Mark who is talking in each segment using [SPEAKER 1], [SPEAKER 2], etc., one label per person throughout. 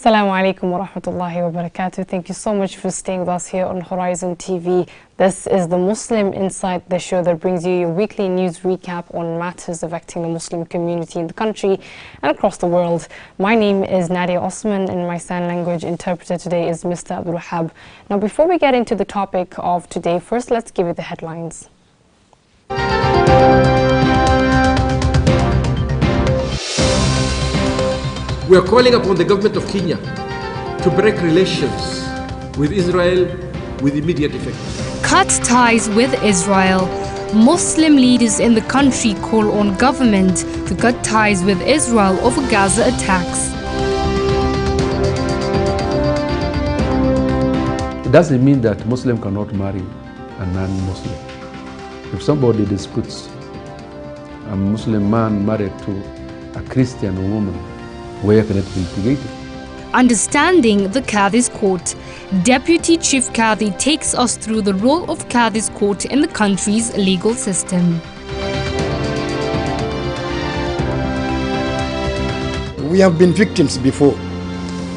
[SPEAKER 1] Assalamu alaikum wa rahmatullahi wa barakatuh. Thank you so much for staying with us here on Horizon TV. This is the Muslim Insight, the show that brings you your weekly news recap on matters affecting the Muslim community in the country and across the world. My name is Nadia Osman and my sign language interpreter today is Mr. Abdul Wahab. Now, before we get into the topic of today, first let's give you the headlines.
[SPEAKER 2] We are calling upon the government of Kenya to break relations with Israel with immediate effect.
[SPEAKER 3] Cut ties with Israel. Muslim leaders in the country call on government to cut ties with Israel over Gaza attacks.
[SPEAKER 4] It doesn't mean that Muslim cannot marry a non-Muslim. If somebody disputes a Muslim man married to a Christian woman, where can it be litigated?
[SPEAKER 3] Understanding the Qadhi's Court. Deputy Chief Qadhi takes us through the role of Qadhi's Court in the country's legal system.
[SPEAKER 5] We have been victims before.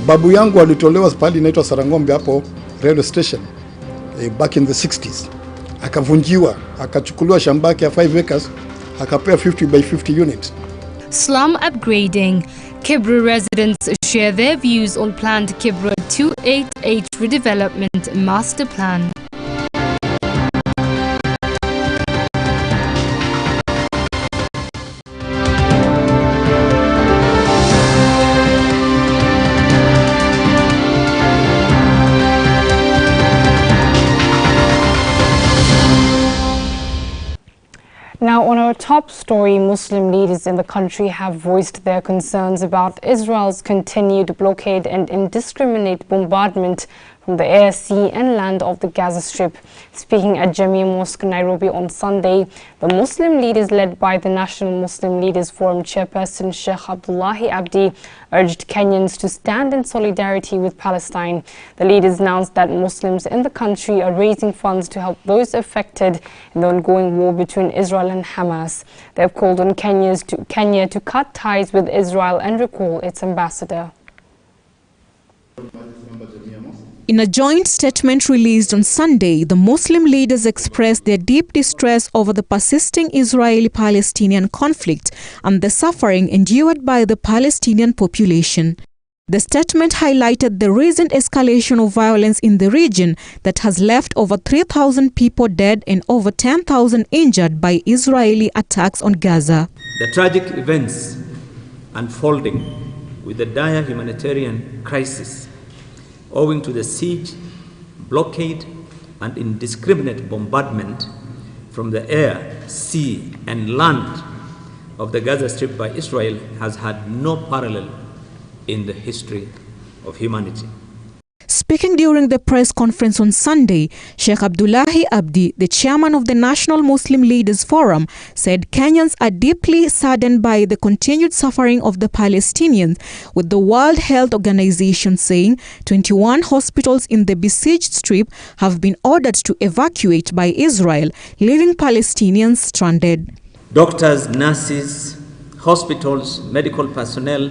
[SPEAKER 5] Babu yangu alitolewa pale inaitwa Sarangombe hapo railway station back in the 60s. Akavunjiwa, akachukuliwa shamba yake ya 5 acres, akapewa 50 by 50 units.
[SPEAKER 3] Slum upgrading. Kibra residents share their views on planned Kibra 288 redevelopment master plan.
[SPEAKER 1] Now, on our top story, Muslim leaders in the country have voiced their concerns about Israel's continued blockade and indiscriminate bombardment from the air, sea and land of the Gaza Strip. Speaking at Jamia Mosque, Nairobi on Sunday, the Muslim leaders led by the National Muslim Leaders Forum chairperson Sheikh Abdullahi Abdi urged Kenyans to stand in solidarity with Palestine. The leaders announced that Muslims in the country are raising funds to help those affected in the ongoing war between Israel and Hamas. They have called on Kenya to cut ties with Israel and recall its ambassador.
[SPEAKER 6] In a joint statement released on Sunday, the Muslim leaders expressed their deep distress over the persisting Israeli-Palestinian conflict and the suffering endured by the Palestinian population. The statement highlighted the recent escalation of violence in the region that has left over 3,000 people dead and over 10,000 injured by Israeli attacks on Gaza.
[SPEAKER 7] The tragic events unfolding with the dire humanitarian crisis owing to the siege, blockade, and indiscriminate bombardment from the air, sea, and land of the Gaza Strip by Israel has had no parallel in the history of humanity.
[SPEAKER 6] Speaking during the press conference on Sunday, Sheikh Abdullahi Abdi, the chairman of the National Muslim Leaders Forum, said Kenyans are deeply saddened by the continued suffering of the Palestinians, with the World Health Organization saying 21 hospitals in the besieged strip have been ordered to evacuate by Israel, leaving Palestinians stranded.
[SPEAKER 7] Doctors, nurses, hospitals, medical personnel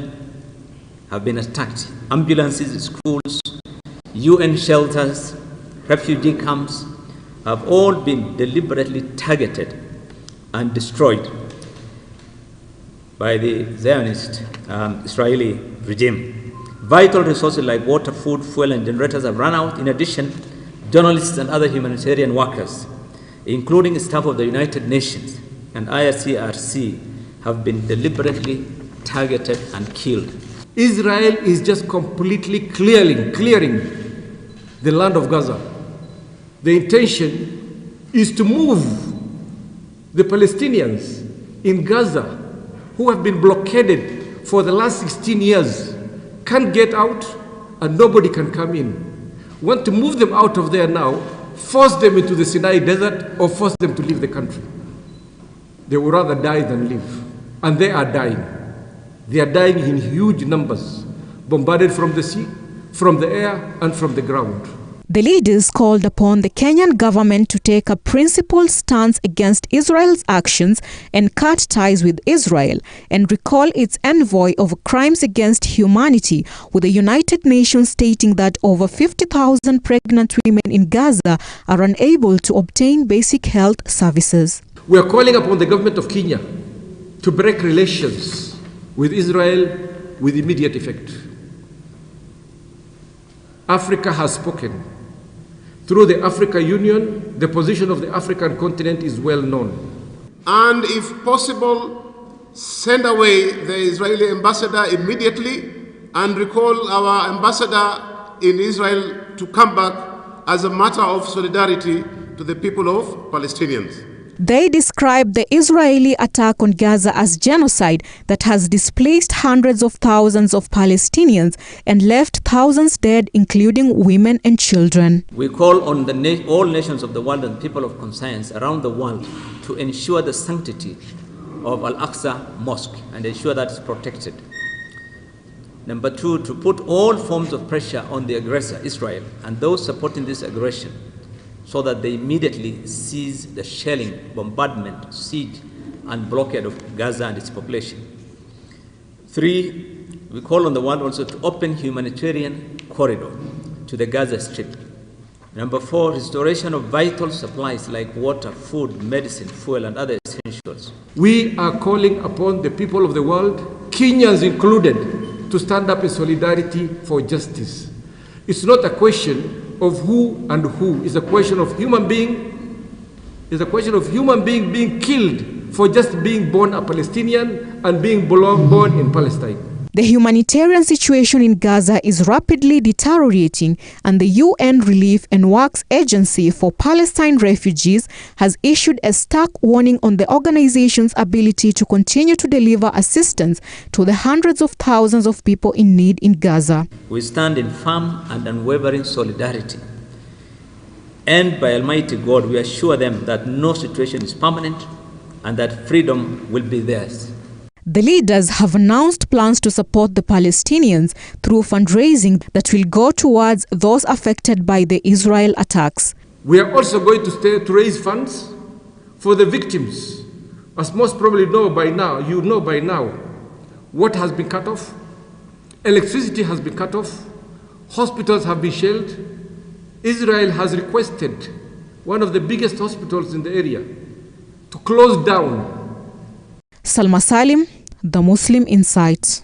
[SPEAKER 7] have been attacked. Ambulances, schools, UN shelters, refugee camps have all been deliberately targeted and destroyed by the Zionist Israeli regime. Vital resources like water, food, fuel and generators have run out. In addition, journalists and other humanitarian workers, including staff of the United Nations and IRCRC, have been deliberately targeted and killed.
[SPEAKER 2] Israel is just completely clearing the land of Gaza. The intention is to move the Palestinians in Gaza who have been blockaded for the last 16 years, can't get out and nobody can come in. Want to move them out of there now, force them into the Sinai desert or force them to leave the country. They would rather die than live. And they are dying. They are dying in huge numbers, bombarded from the sea, from the air and from the ground.
[SPEAKER 6] The leaders called upon the Kenyan government to take a principled stance against Israel's actions and cut ties with Israel and recall its envoy of crimes against humanity, with the United Nations stating that over 50,000 pregnant women in Gaza are unable to obtain basic health services.
[SPEAKER 2] We are calling upon the government of Kenya to break relations with Israel with immediate effect. Africa has spoken. Through the Africa Union, the position of the African continent is well known.
[SPEAKER 8] And if possible, send away the Israeli ambassador immediately and recall our ambassador in Israel to come back as a matter of solidarity to the people of Palestinians.
[SPEAKER 6] They described the Israeli attack on Gaza as genocide that has displaced hundreds of thousands of Palestinians and left thousands dead, including women and children.
[SPEAKER 7] We call on all nations of the world and people of conscience around the world to ensure the sanctity of Al-Aqsa Mosque and ensure that it's protected. Number two, to put all forms of pressure on the aggressor, Israel, and those supporting this aggression, so that they immediately cease the shelling, bombardment, siege, and blockade of Gaza and its population. Three, we call on the world also to open humanitarian corridor to the Gaza Strip. Number four, restoration of vital supplies like water, food, medicine, fuel, and other essentials.
[SPEAKER 2] We are calling upon the people of the world, Kenyans included, to stand up in solidarity for justice. It's not a question of who and who. It's a question of human being. It's a question of human being being killed for just being born a Palestinian and being born in Palestine.
[SPEAKER 6] The humanitarian situation in Gaza is rapidly deteriorating, and the UN Relief and Works Agency for Palestine Refugees has issued a stark warning on the organization's ability to continue to deliver assistance to the hundreds of thousands of people in need in Gaza.
[SPEAKER 7] We stand in firm and unwavering solidarity. And by Almighty God, we assure them that no situation is permanent and that freedom will be theirs.
[SPEAKER 6] The leaders have announced plans to support the Palestinians through fundraising that will go towards those affected by the Israel attacks.
[SPEAKER 2] We are also going to raise funds for the victims. As most probably know by now, what has been cut off. Electricity has been cut off. Hospitals have been shelled. Israel has requested one of the biggest hospitals in the area to close down.
[SPEAKER 6] Salma Salim, The Muslim Insights.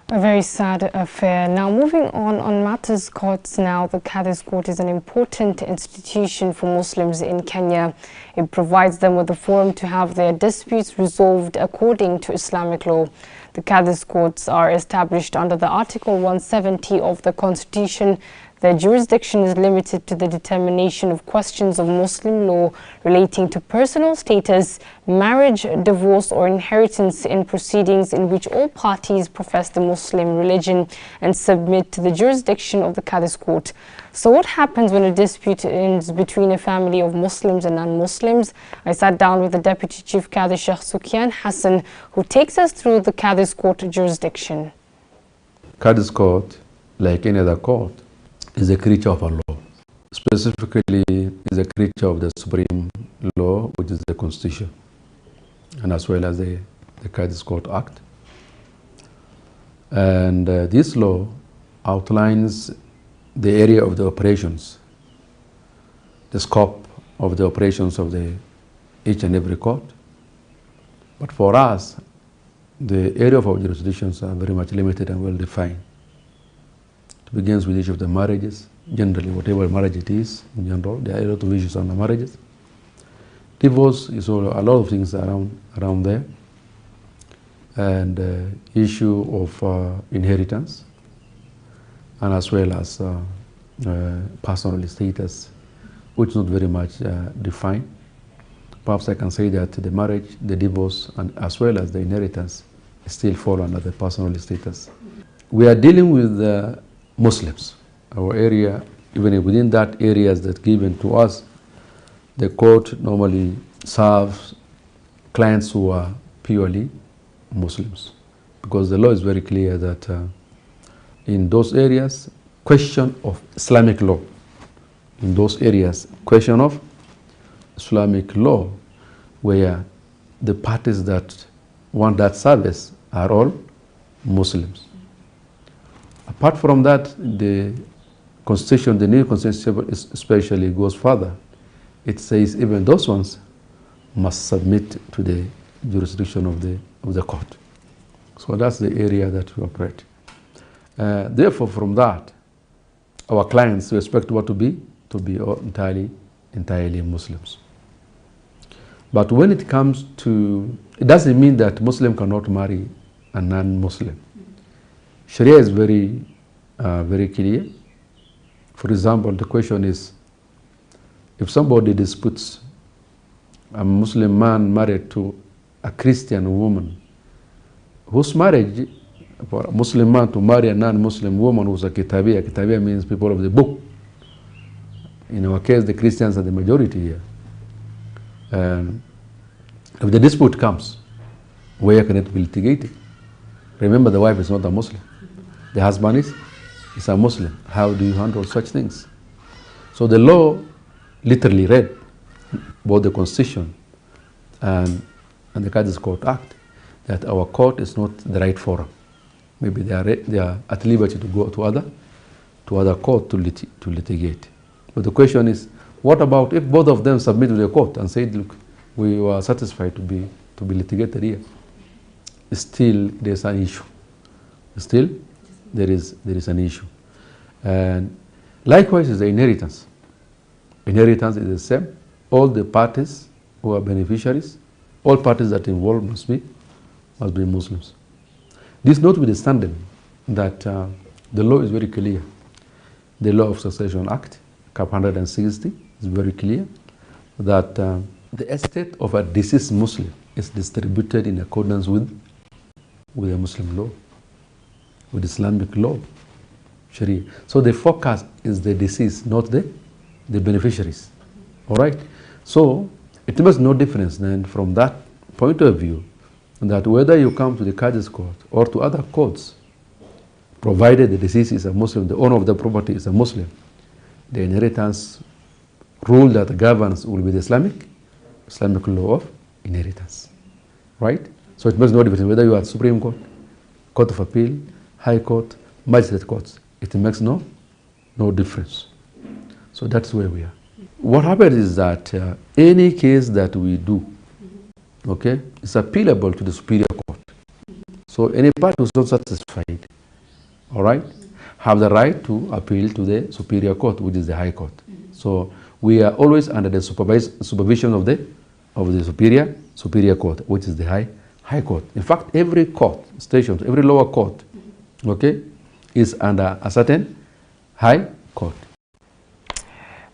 [SPEAKER 1] A very sad affair. Now, moving on matters courts now, the Qadhi's Court is an important institution for Muslims in Kenya. It provides them with a forum to have their disputes resolved according to Islamic law. The Qadhi's Courts are established under the Article 170 of the Constitution. Their jurisdiction is limited to the determination of questions of Muslim law relating to personal status, marriage, divorce, or inheritance in proceedings in which all parties profess the Muslim religion and submit to the jurisdiction of the Qadhi's Court. So what happens when a dispute ends between a family of Muslims and non-Muslims? I sat down with the Deputy Chief Qadhi Sheikh Sukyan Hassan, who takes us through the Qadhi's Court jurisdiction.
[SPEAKER 4] Qadhi's Court, like any other court, is a creature of a law. Specifically, is a creature of the supreme law, which is the Constitution, and as well as the Qadhi's Court Act. And this law outlines the area of the operations, the scope of the operations of each and every court. But for us, the area of our jurisdictions are very much limited and well defined. It begins with each of the marriages, generally whatever marriage it is, in general, there are a lot of issues on the marriages. Divorce is a lot of things around there. And issue of inheritance, and as well as personal status, which is not very much defined. Perhaps I can say that the marriage, the divorce, and as well as the inheritance still fall under the personal status. We are dealing with Muslims. Our area, even within that areas that given to us, the court normally serves clients who are purely Muslims, because the law is very clear that in those areas question of Islamic law. In those areas, question of Islamic law, where the parties that want that service are all Muslims. Apart from that, the constitution, the new constitution especially goes further. It says even those ones must submit to the jurisdiction of the court. So that's the area that we operate. Therefore, from that, our clients we expect what to be entirely Muslims. But when it comes to, it doesn't mean that Muslim cannot marry a non-Muslim. Sharia is very clear. For example, the question is, if somebody disputes a Muslim man married to a Christian woman, whose marriage, for a Muslim man to marry a non-Muslim woman who's a Kitabiya means people of the book. In our case, the Christians are the majority here. If the dispute comes, where can it be litigated? Remember, the wife is not a Muslim. The husband is a Muslim. How do you handle such things? So the law literally read both the Constitution and the Qadis Court Act that our court is not the right forum. Maybe they are at liberty to go to other court to litigate. But the question is, what about if both of them submit to the court and say, look, we were satisfied to be litigated here? Still, there's an issue. Still, there is an issue. And likewise is the inheritance. Inheritance is the same. All the parties who are beneficiaries, all parties that are involved must be Muslims. This notwithstanding that the law is very clear. The Law of Succession Act, Cap 160, is very clear that the estate of a deceased Muslim is distributed in accordance with the Muslim law, with Islamic law, Sharia. So the focus is the deceased, not the beneficiaries. All right? So it makes no difference then from that point of view that whether you come to the Qadis court or to other courts, provided the deceased is a Muslim, the owner of the property is a Muslim, the inheritance rule that governs will be the Islamic law of inheritance. Right? So it makes no difference whether you are Supreme Court, Court of Appeal, High Court, Magistrate Courts. It makes no difference. So that's where we are. What happens is that any case that we do, okay, is appealable to the Superior Court. So any party who's not satisfied, all right, have the right to appeal to the Superior Court, which is the High Court. So we are always under the supervision of the Superior Court, which is the High Court. In fact, every court, stations, every lower court, okay, is under a certain High Court.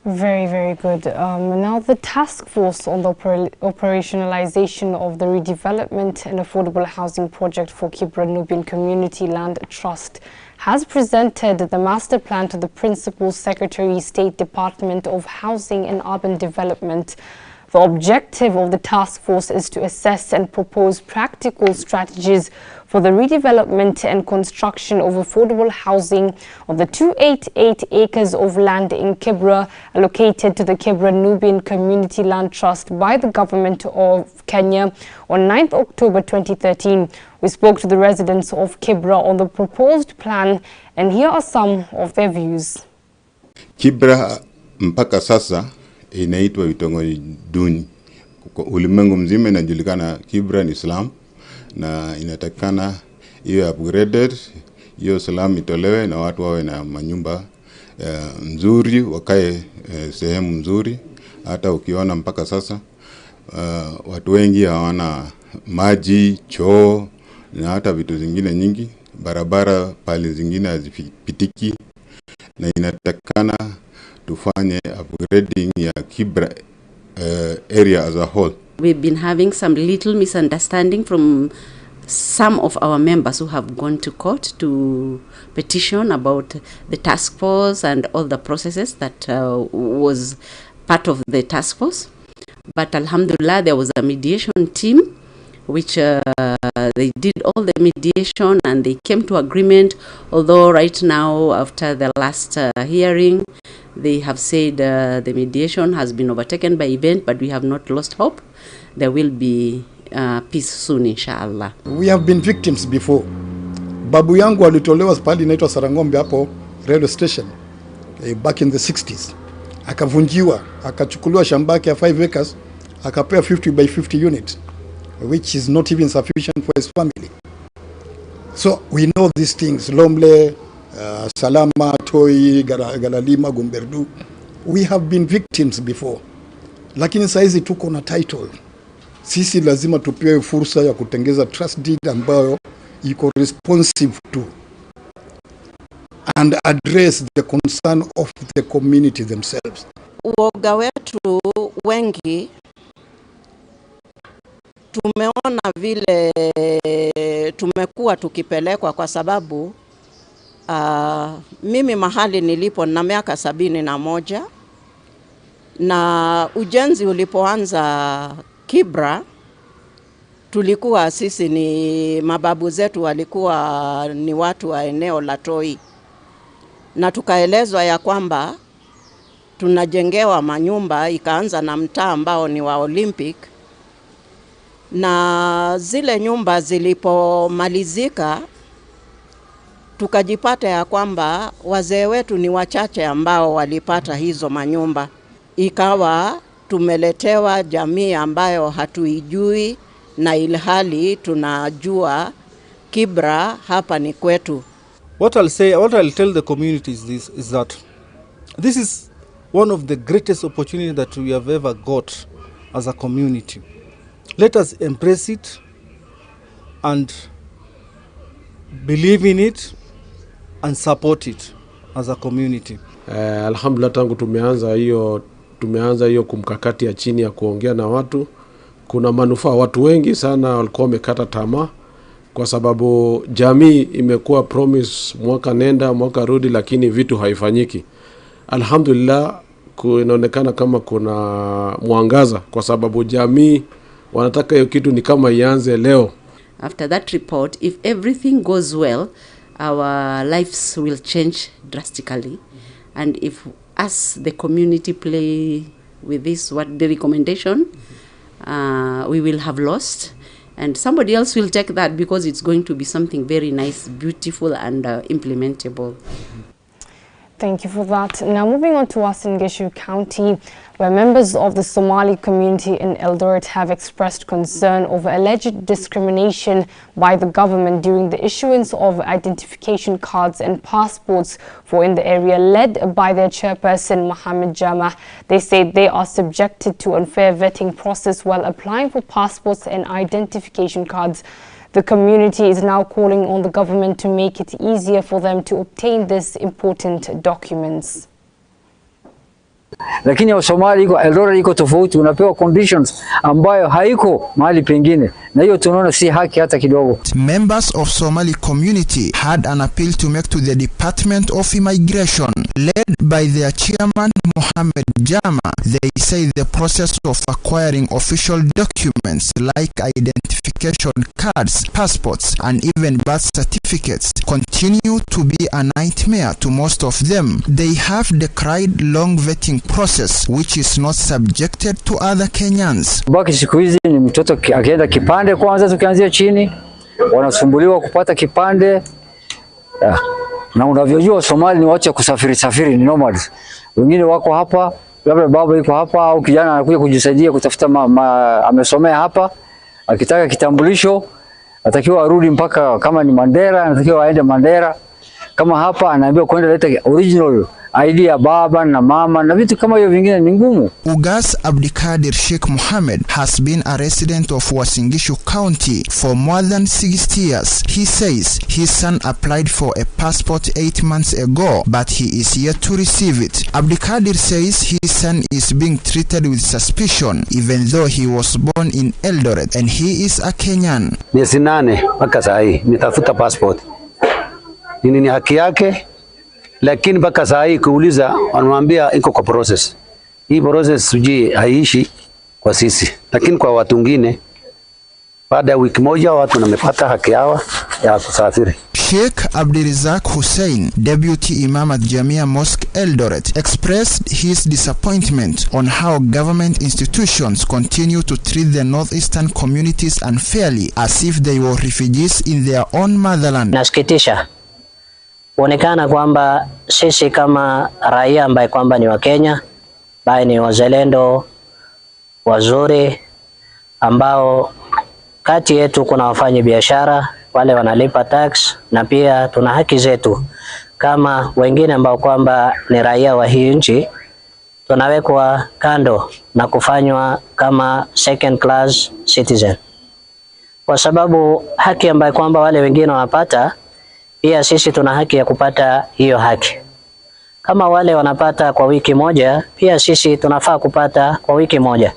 [SPEAKER 1] Very, very good. Now, the task force on the operationalization of the redevelopment and affordable housing project for Kibra Nubian Community Land Trust has presented the master plan to the Principal Secretary, State Department of Housing and Urban Development. The objective of the task force is to assess and propose practical strategies for the redevelopment and construction of affordable housing on the 288 acres of land in Kibra allocated to the Kibra Nubian Community Land Trust by the government of Kenya on 9th October 2013. We spoke to the residents of Kibra on the proposed plan, and here are some of their views.
[SPEAKER 9] Kibra mpaka sasa inaitwa vitongoji duni. Ulimwengu mzima inajulikana Kibra ni Islam na inatakana iwe upgraded, hiyo Islam itolewe na watu wawe na manyumba nzuri, wakae sehemu nzuri. Hata ukiona mpaka sasa watu wengi hawana maji, choo na hata vitu zingine nyingi, barabara pale zingine hazipitiki, na inatakana tufanye upgrading ya Kibra area as a whole.
[SPEAKER 10] We've been having some little misunderstanding from some of our members who have gone to court to petition about the task force and all the processes that was part of the task force. But alhamdulillah, there was a mediation team which They did all the mediation and they came to agreement, although right now, after the last hearing, they have said the mediation has been overtaken by event, but we have not lost hope. There will be peace soon, inshallah.
[SPEAKER 5] We have been victims before. Babu yangu alitolewa pale inaitwa Sarangombe hapo railway station back in the 60s. Akavunjiwa, akachukuliwa shamba yake ya 5 acres, akapewa 50 by 50 units, which is not even sufficient for his family. So we know these things, Lomle, Salama, Toi, Galalima, Gumberdu. We have been victims before. Lakini saizi tuko na title. Sisi lazima tupewe fursa ya kutengeza trust deed ambayo iko responsive to and address the concern of the community themselves.
[SPEAKER 11] Uoga wetu wengi tumeona vile tumekuwa tukipelekwa kwa sababu mimi mahali nilipo na miaka 71 na ujenzi ulipoanza Kibra, tulikuwa sisi ni mababu zetu walikuwa ni watu wa eneo la Toi, na tukaelezwa ya kwamba tunajengewa manyumba, ikaanza na mtaa ambao ni wa Olympic, na zile nyumba zilipomalizika tukajipata ya kwamba wazee wetu ni wachache ambao walipata hizo manyumba. Ikawa tumeletewa jamii ambayo hatuijui, na ilhali tunajua Kibra hapa ni kwetu.
[SPEAKER 12] What I'll tell the community is that this is one of the greatest opportunities that we have ever got as a community. Let us embrace it and believe in it and support it as a community.
[SPEAKER 2] Alhamdulillah, tangu tumeanza hiyo kumkakati ya chini ya kuongea na watu, kuna manufaa. Watu wengi sana walikuwa wamekata tamaa kwa sababu jamii imekuwa promise mwaka nenda mwaka rudi, lakini vitu haifanyiki. Alhamdulillah, inaonekana kama kuna mwangaza kwa sababu jamii wanataka hiyo kitu ni kama ianze leo.
[SPEAKER 10] After that report, if everything goes well, our lives will change drastically. And if us, the community, play with this, what the recommendation, we will have lost. And somebody else will take that because it's going to be something very nice, beautiful, and implementable.
[SPEAKER 1] Thank you for that. Now moving on to Uasin Gishu County, where members of the Somali community in Eldoret have expressed concern over alleged discrimination by the government during the issuance of identification cards and passports for in the area, led by their chairperson Mohammed Jama. They say they are subjected to unfair vetting process while applying for passports and identification cards. The community is now calling on the government to make it easier for them to obtain these important documents.
[SPEAKER 13] Lakini ya Somali iko Eldoret iko tofauti, unapewa conditions ambayo haiko mahali pengine, na hiyo tunaona si haki hata kidogo.
[SPEAKER 14] Members of Somali community had an appeal to make to the Department of Immigration, led by their chairman Mohammed Jama. They say the process of acquiring official documents like identification cards, passports, and even birth certificates continue to be a nightmare to most of them. They have decried long vetting process which is not subjected to other Kenyans.
[SPEAKER 13] Baki siku hizi ni mtoto akienda kipande kwanza, tukianzia chini wanasumbuliwa kupata kipande. Na unavyojua Somali ni watu kusafiri ni nomads. Wengine wako hapa, labda baba yuko hapa au kijana anakuja kujisaidia kutafuta amesomea hapa, akitaka kitambulisho atakiwa arudi mpaka kama ni Mandera, anatakiwa aende Mandera. Kama hapa anaambiwa kwenda leta original ID ya baba na mama na vitu kama hiyo vingine ni ngumu.
[SPEAKER 14] Ugas Abdikadir Sheikh Mohammed has been a resident of Uasin Gishu County for more than 60 years. He says his son applied for a passport 8 months ago, but he is yet to receive it. Abdikadir says his son is being treated with suspicion even though he was born in Eldoret and he is a Kenyan.
[SPEAKER 15] Miezi 8 mpaka saa hii nitafuta passport. Ni haki yake, lakini mpaka saa hii kuuliza wanamwambia iko kwa process. Hii process siji haiishi kwa sisi, lakini kwa watu wengine Baada ya wiki moja watu wamepata haki yao ya kusafiri.
[SPEAKER 14] Sheikh Abdirizak Hussein, Deputy Imam at Jamia Mosque Eldoret, expressed his disappointment on how government institutions continue to treat the northeastern communities unfairly as if they were refugees in their own motherland.
[SPEAKER 16] Nasikitisha kuonekana kwamba sisi kama raia ambaye kwamba ni wa Kenya, ambaye ni wazalendo wazuri, ambao kati yetu kuna wafanya biashara wale wanalipa tax, na pia tuna haki zetu kama wengine ambao kwamba ni raia wa hii nchi, tunawekwa kando na kufanywa kama second class citizen, kwa sababu haki ambayo kwamba wale wengine wanapata, pia sisi tuna haki ya kupata hiyo haki. Kama wale wanapata kwa wiki moja, pia sisi tunafaa kupata kwa wiki moja,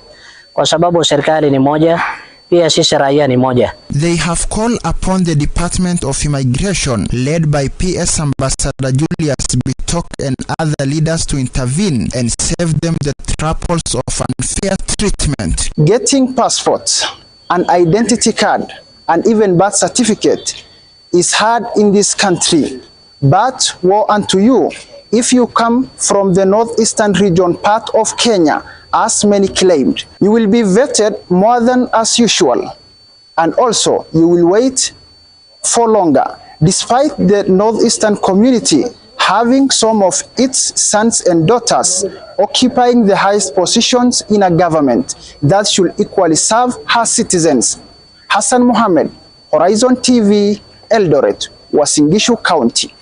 [SPEAKER 16] kwa sababu serikali ni moja, pia sisi raia ni moja.
[SPEAKER 14] They have called upon the Department of Immigration, led by PS Ambassador Julius Bitok and other leaders, to intervene and save them the troubles of unfair treatment.
[SPEAKER 17] Getting passports, an identity card, and even birth certificate is hard in this country. But woe unto you if you come from the northeastern region part of Kenya, as many claimed. You will be vetted more than as usual, and also you will wait for longer, despite the northeastern community having some of its sons and daughters occupying the highest positions in a government that should equally serve her citizens. Hassan Mohammed, Horizon TV, Eldoret, Uasin Gishu County.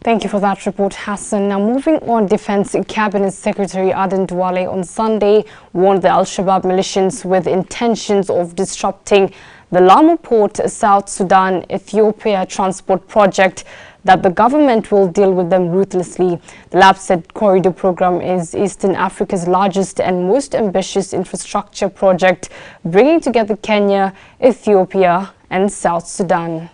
[SPEAKER 1] Thank you for that report, Hassan. Now moving on, Defense Cabinet Secretary Aden Duale on Sunday warned the Al-Shabaab militias with intentions of disrupting the Lamu Port, South Sudan, Ethiopia transport project that the government will deal with them ruthlessly. The LAPSET Corridor program is Eastern Africa's largest and most ambitious infrastructure project, bringing together Kenya, Ethiopia and South Sudan.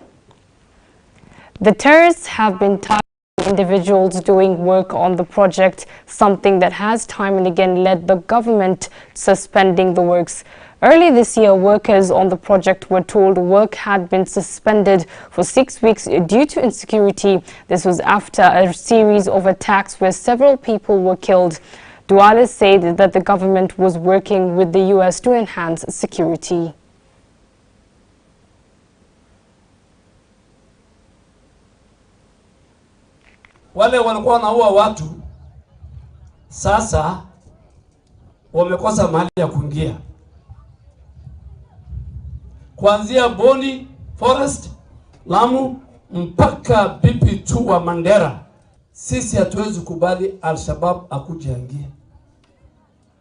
[SPEAKER 1] The terrorists have been targeting individuals doing work on the project, something that has time and again led the government suspending the works. Early this year, workers on the project were told work had been suspended for 6 weeks due to insecurity. This was after a series of attacks where several people were killed. Duale said that the government was working with the U.S. to enhance security.
[SPEAKER 18] Wale walikuwa wanaua watu sasa wamekosa mahali ya kuingia. Kuanzia Boni Forest, Lamu mpaka BP2 wa Mandera, sisi hatuwezi kubali Al-Shabaab akujiangie.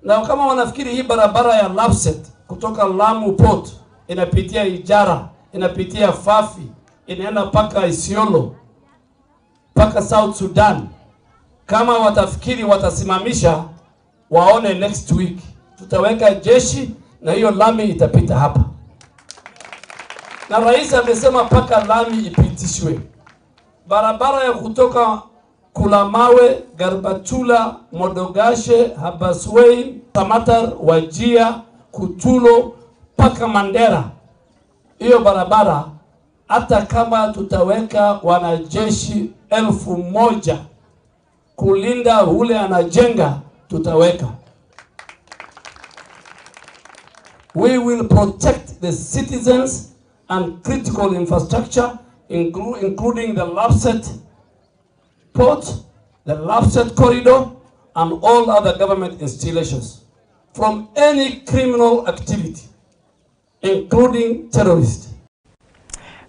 [SPEAKER 18] Na kama wanafikiri hii barabara ya Lapset kutoka Lamu Port inapitia Ijara, inapitia Fafi, inaenda paka Isiolo, paka South Sudan, kama watafikiri watasimamisha, waone next week tutaweka jeshi na hiyo lami itapita hapa. Na rais amesema paka lami ipitishwe. Barabara ya kutoka Kulamawe, Garbatula, Modogashe, Habaswein, Tamatar, Wajia, Kutulo, paka Mandera. Hiyo barabara hata kama tutaweka wanajeshi 1,000 kulinda ule anajenga, tutaweka. We will protect the citizens and critical infrastructure, including the Lapset Port, the Lapset Corridor, and all other government installations from any criminal activity, including terrorists.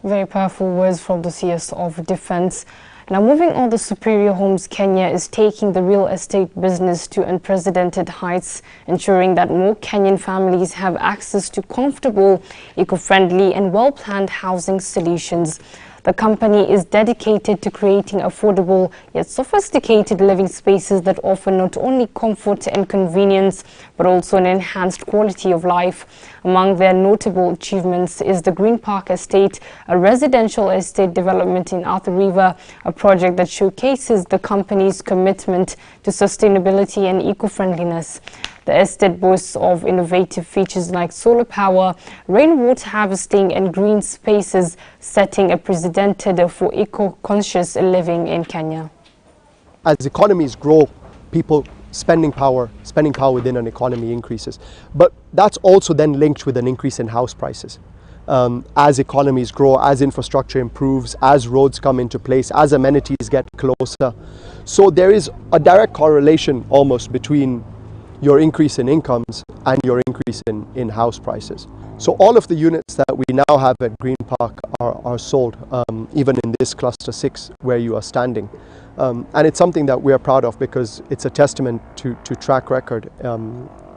[SPEAKER 1] Very powerful words from the CS of Defense. Now moving on, the Superior Homes Kenya is taking the real estate business to unprecedented heights, ensuring that more Kenyan families have access to comfortable, eco-friendly and well-planned housing solutions. The company is dedicated to creating affordable yet sophisticated living spaces that offer not only comfort and convenience, but also an enhanced quality of life. Among their notable achievements is the Green Park Estate, a residential estate development in Arthur River, a project that showcases the company's commitment to sustainability and eco-friendliness. The estate boasts of innovative features like solar power, rainwater harvesting and green spaces, setting a precedent for eco-conscious living in Kenya.
[SPEAKER 19] As economies grow, people spending power within an economy increases. But that's also then linked with an increase in house prices. As economies grow, as infrastructure improves, as roads come into place, as amenities get closer. So there is a direct correlation almost between your increase in incomes and your increase in house prices. So all of the units that we now have at Green Park are sold, even in this cluster 6 where you are standing. And it's something that we are proud of because it's a testament to track record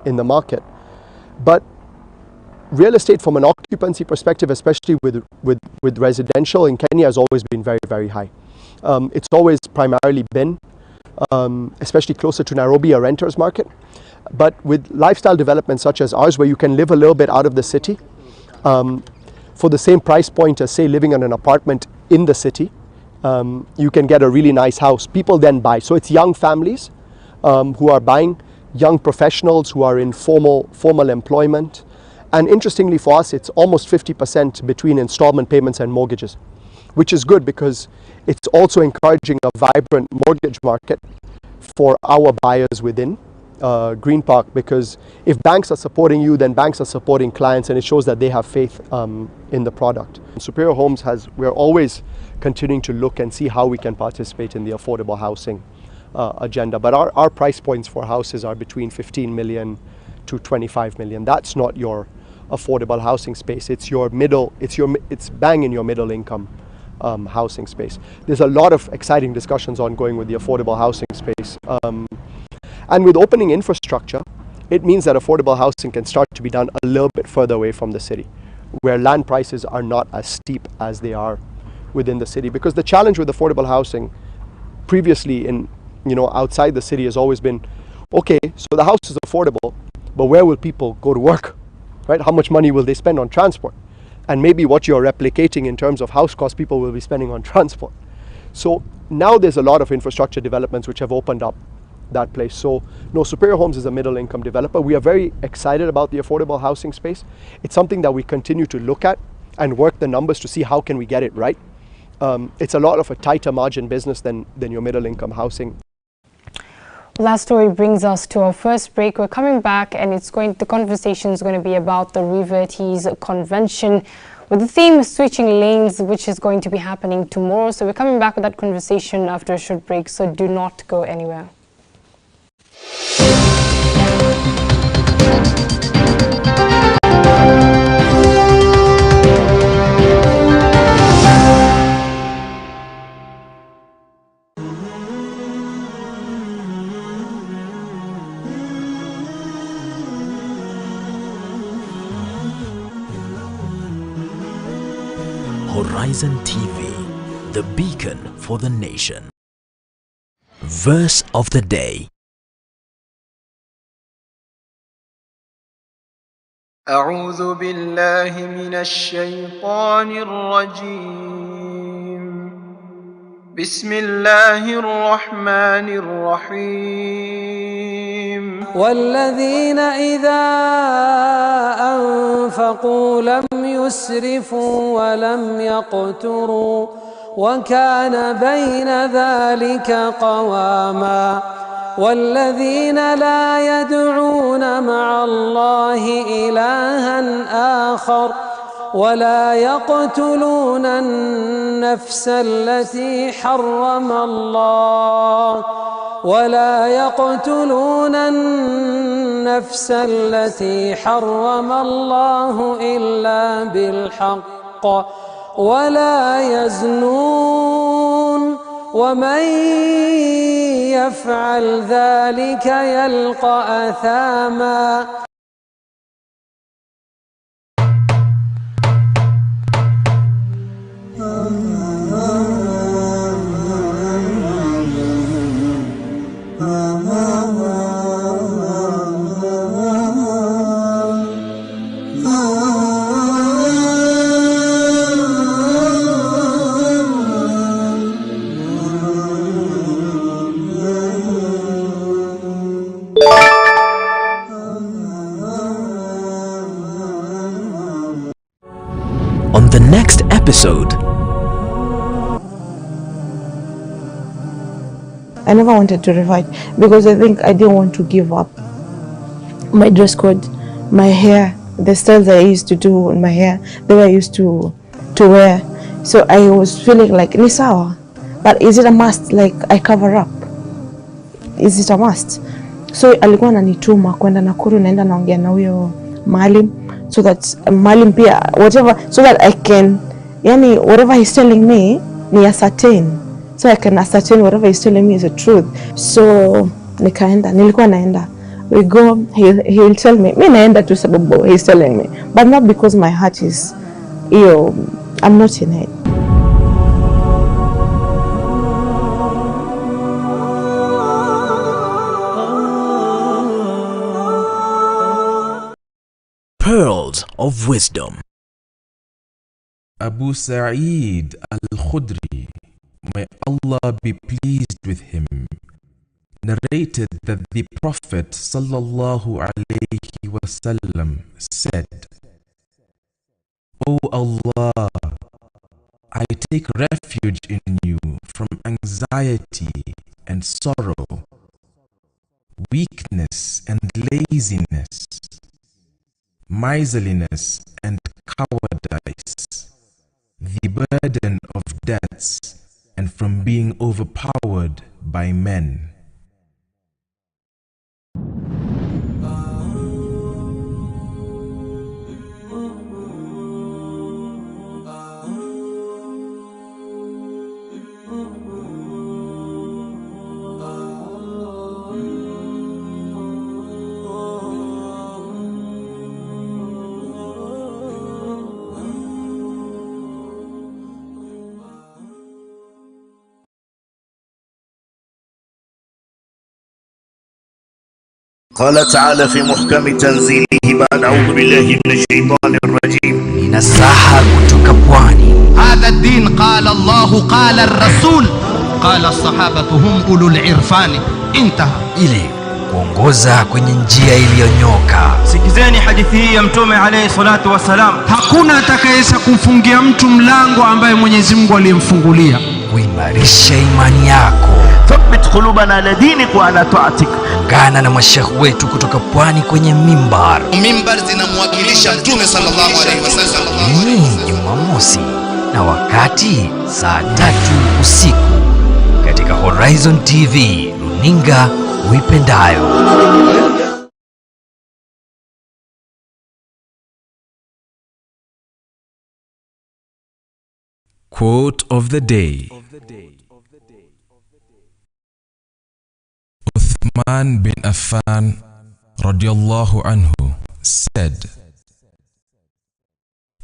[SPEAKER 19] in the market. But real estate from an occupancy perspective, especially with residential in Kenya, has always been very, very high. It's always primarily been, especially closer to Nairobi, a renter's market. But with lifestyle developments such as ours, where you can live a little bit out of the city, for the same price point as, say, living in an apartment in the city, you can get a really nice house. People then buy. So it's young families who are buying, young professionals who are in formal employment. And interestingly for us, it's almost 50% between installment payments and mortgages, which is good because it's also encouraging a vibrant mortgage market for our buyers within Green Park, because if banks are supporting you, then banks are supporting clients, and it shows that they have faith in the product. Superior Homes we're always continuing to look and see how we can participate in the affordable housing agenda. But our price points for houses are between 15 million to 25 million. That's not your affordable housing space. It's bang in your middle income housing space. There's a lot of exciting discussions ongoing with the affordable housing space. And with opening infrastructure, it means that affordable housing can start to be done a little bit further away from the city, where land prices are not as steep as they are within the city. Because the challenge with affordable housing previously outside the city has always been, okay, so the house is affordable, but where will people go to work, right? How much money will they spend on transport? And maybe what you're replicating in terms of house costs, people will be spending on transport. So now there's a lot of infrastructure developments which have opened up that place. So no, Superior Homes is a middle income developer. We are very excited about the affordable housing space. It's something that we continue to look at and work the numbers to see how can we get it right. It's a lot of a tighter margin business than your middle income housing.
[SPEAKER 1] Well, that story brings us to our first break. We're coming back, and the conversation is going to be about the Revertees Convention, with the theme switching lanes, which is going to be happening tomorrow. So we're coming back with that conversation after a short break, so do not go anywhere.
[SPEAKER 20] Horizon TV, the beacon for the nation. Verse of the day.
[SPEAKER 21] أعوذ بالله من الشيطان الرجيم. بسم الله الرحمن الرحيم. والذين إذا أنفقوا لم يسرفوا ولم يقتروا وكان بين ذلك قواما. والذين لا يدعون مع الله إلها آخر ولا يقتلون النفس التي حرم الله إلا بالحق ولا يزنون ومن يفعل ذلك يلقى أثاما.
[SPEAKER 20] on the next episode.
[SPEAKER 3] I never wanted to refight because I think I didn't want to give up. My dress code, my hair, the styles I used to do on my hair, the way I used to wear. So I was feeling like, ni sawa, but is it a must, like I cover up? Is it a must? So alikuwa ananituma kwenda Nakuru, naenda naongea na huyo Maalim, so that Maalim pia whatever, so that I can, yani whatever he's telling me ni ascertain, so I can ascertain whatever he's telling me is the truth. So nilikuwa naenda, we go, he'll tell me, mi naenda tu sababu he's telling me, but not because my heart is, I'm not in it.
[SPEAKER 20] Pearls of Wisdom.
[SPEAKER 22] Abu Sa'id al-Khudri, may Allah be pleased with him, narrated that the Prophet sallallahu alaihi wasallam said, "O Allah, I take refuge in you from anxiety and sorrow, weakness and laziness, miserliness and cowardice, the burden of debts, and from being overpowered by men."
[SPEAKER 23] قال تعالى في محكم تنزيله بعد أعوذ بالله من الشيطان الرجيم.
[SPEAKER 20] Ninasaha kutoka pwani.
[SPEAKER 24] هذا الدين قال الله قال الرسول قال الصحابة هم أولو العرفان. انتهى.
[SPEAKER 20] Ili kuongoza kwenye njia iliyonyoka.
[SPEAKER 25] Sikizeni hadithi hii ya Mtume alayhi salatu wasalam.
[SPEAKER 24] Hakuna atakayeweza kumfungia mtu mlango ambaye Mwenyezi Mungu aliyemfungulia.
[SPEAKER 20] Kuimarisha imani yako.
[SPEAKER 23] Thabbit qulubana ala dinik wa ala ta'atik.
[SPEAKER 20] Ungana na mashekhi wetu kutoka pwani kwenye mimbar.
[SPEAKER 24] Mimbar zinamwakilisha Mtume sallallahu alayhi wasallam.
[SPEAKER 20] Ni Jumamosi na wakati saa 3 usiku katika Horizon TV, runinga uipendayo.
[SPEAKER 22] Quote of the day. Uthman bin Affan radiyallahu anhu said,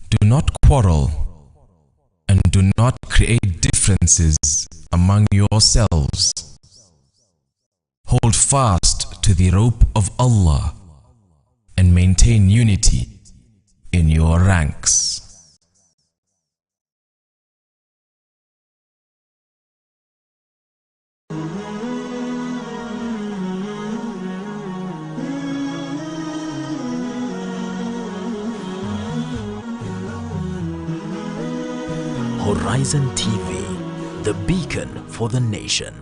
[SPEAKER 22] "Do not quarrel and do not create differences among yourselves. Hold fast to the rope of Allah and maintain unity in your ranks."
[SPEAKER 20] Horizon TV, the beacon for the nation.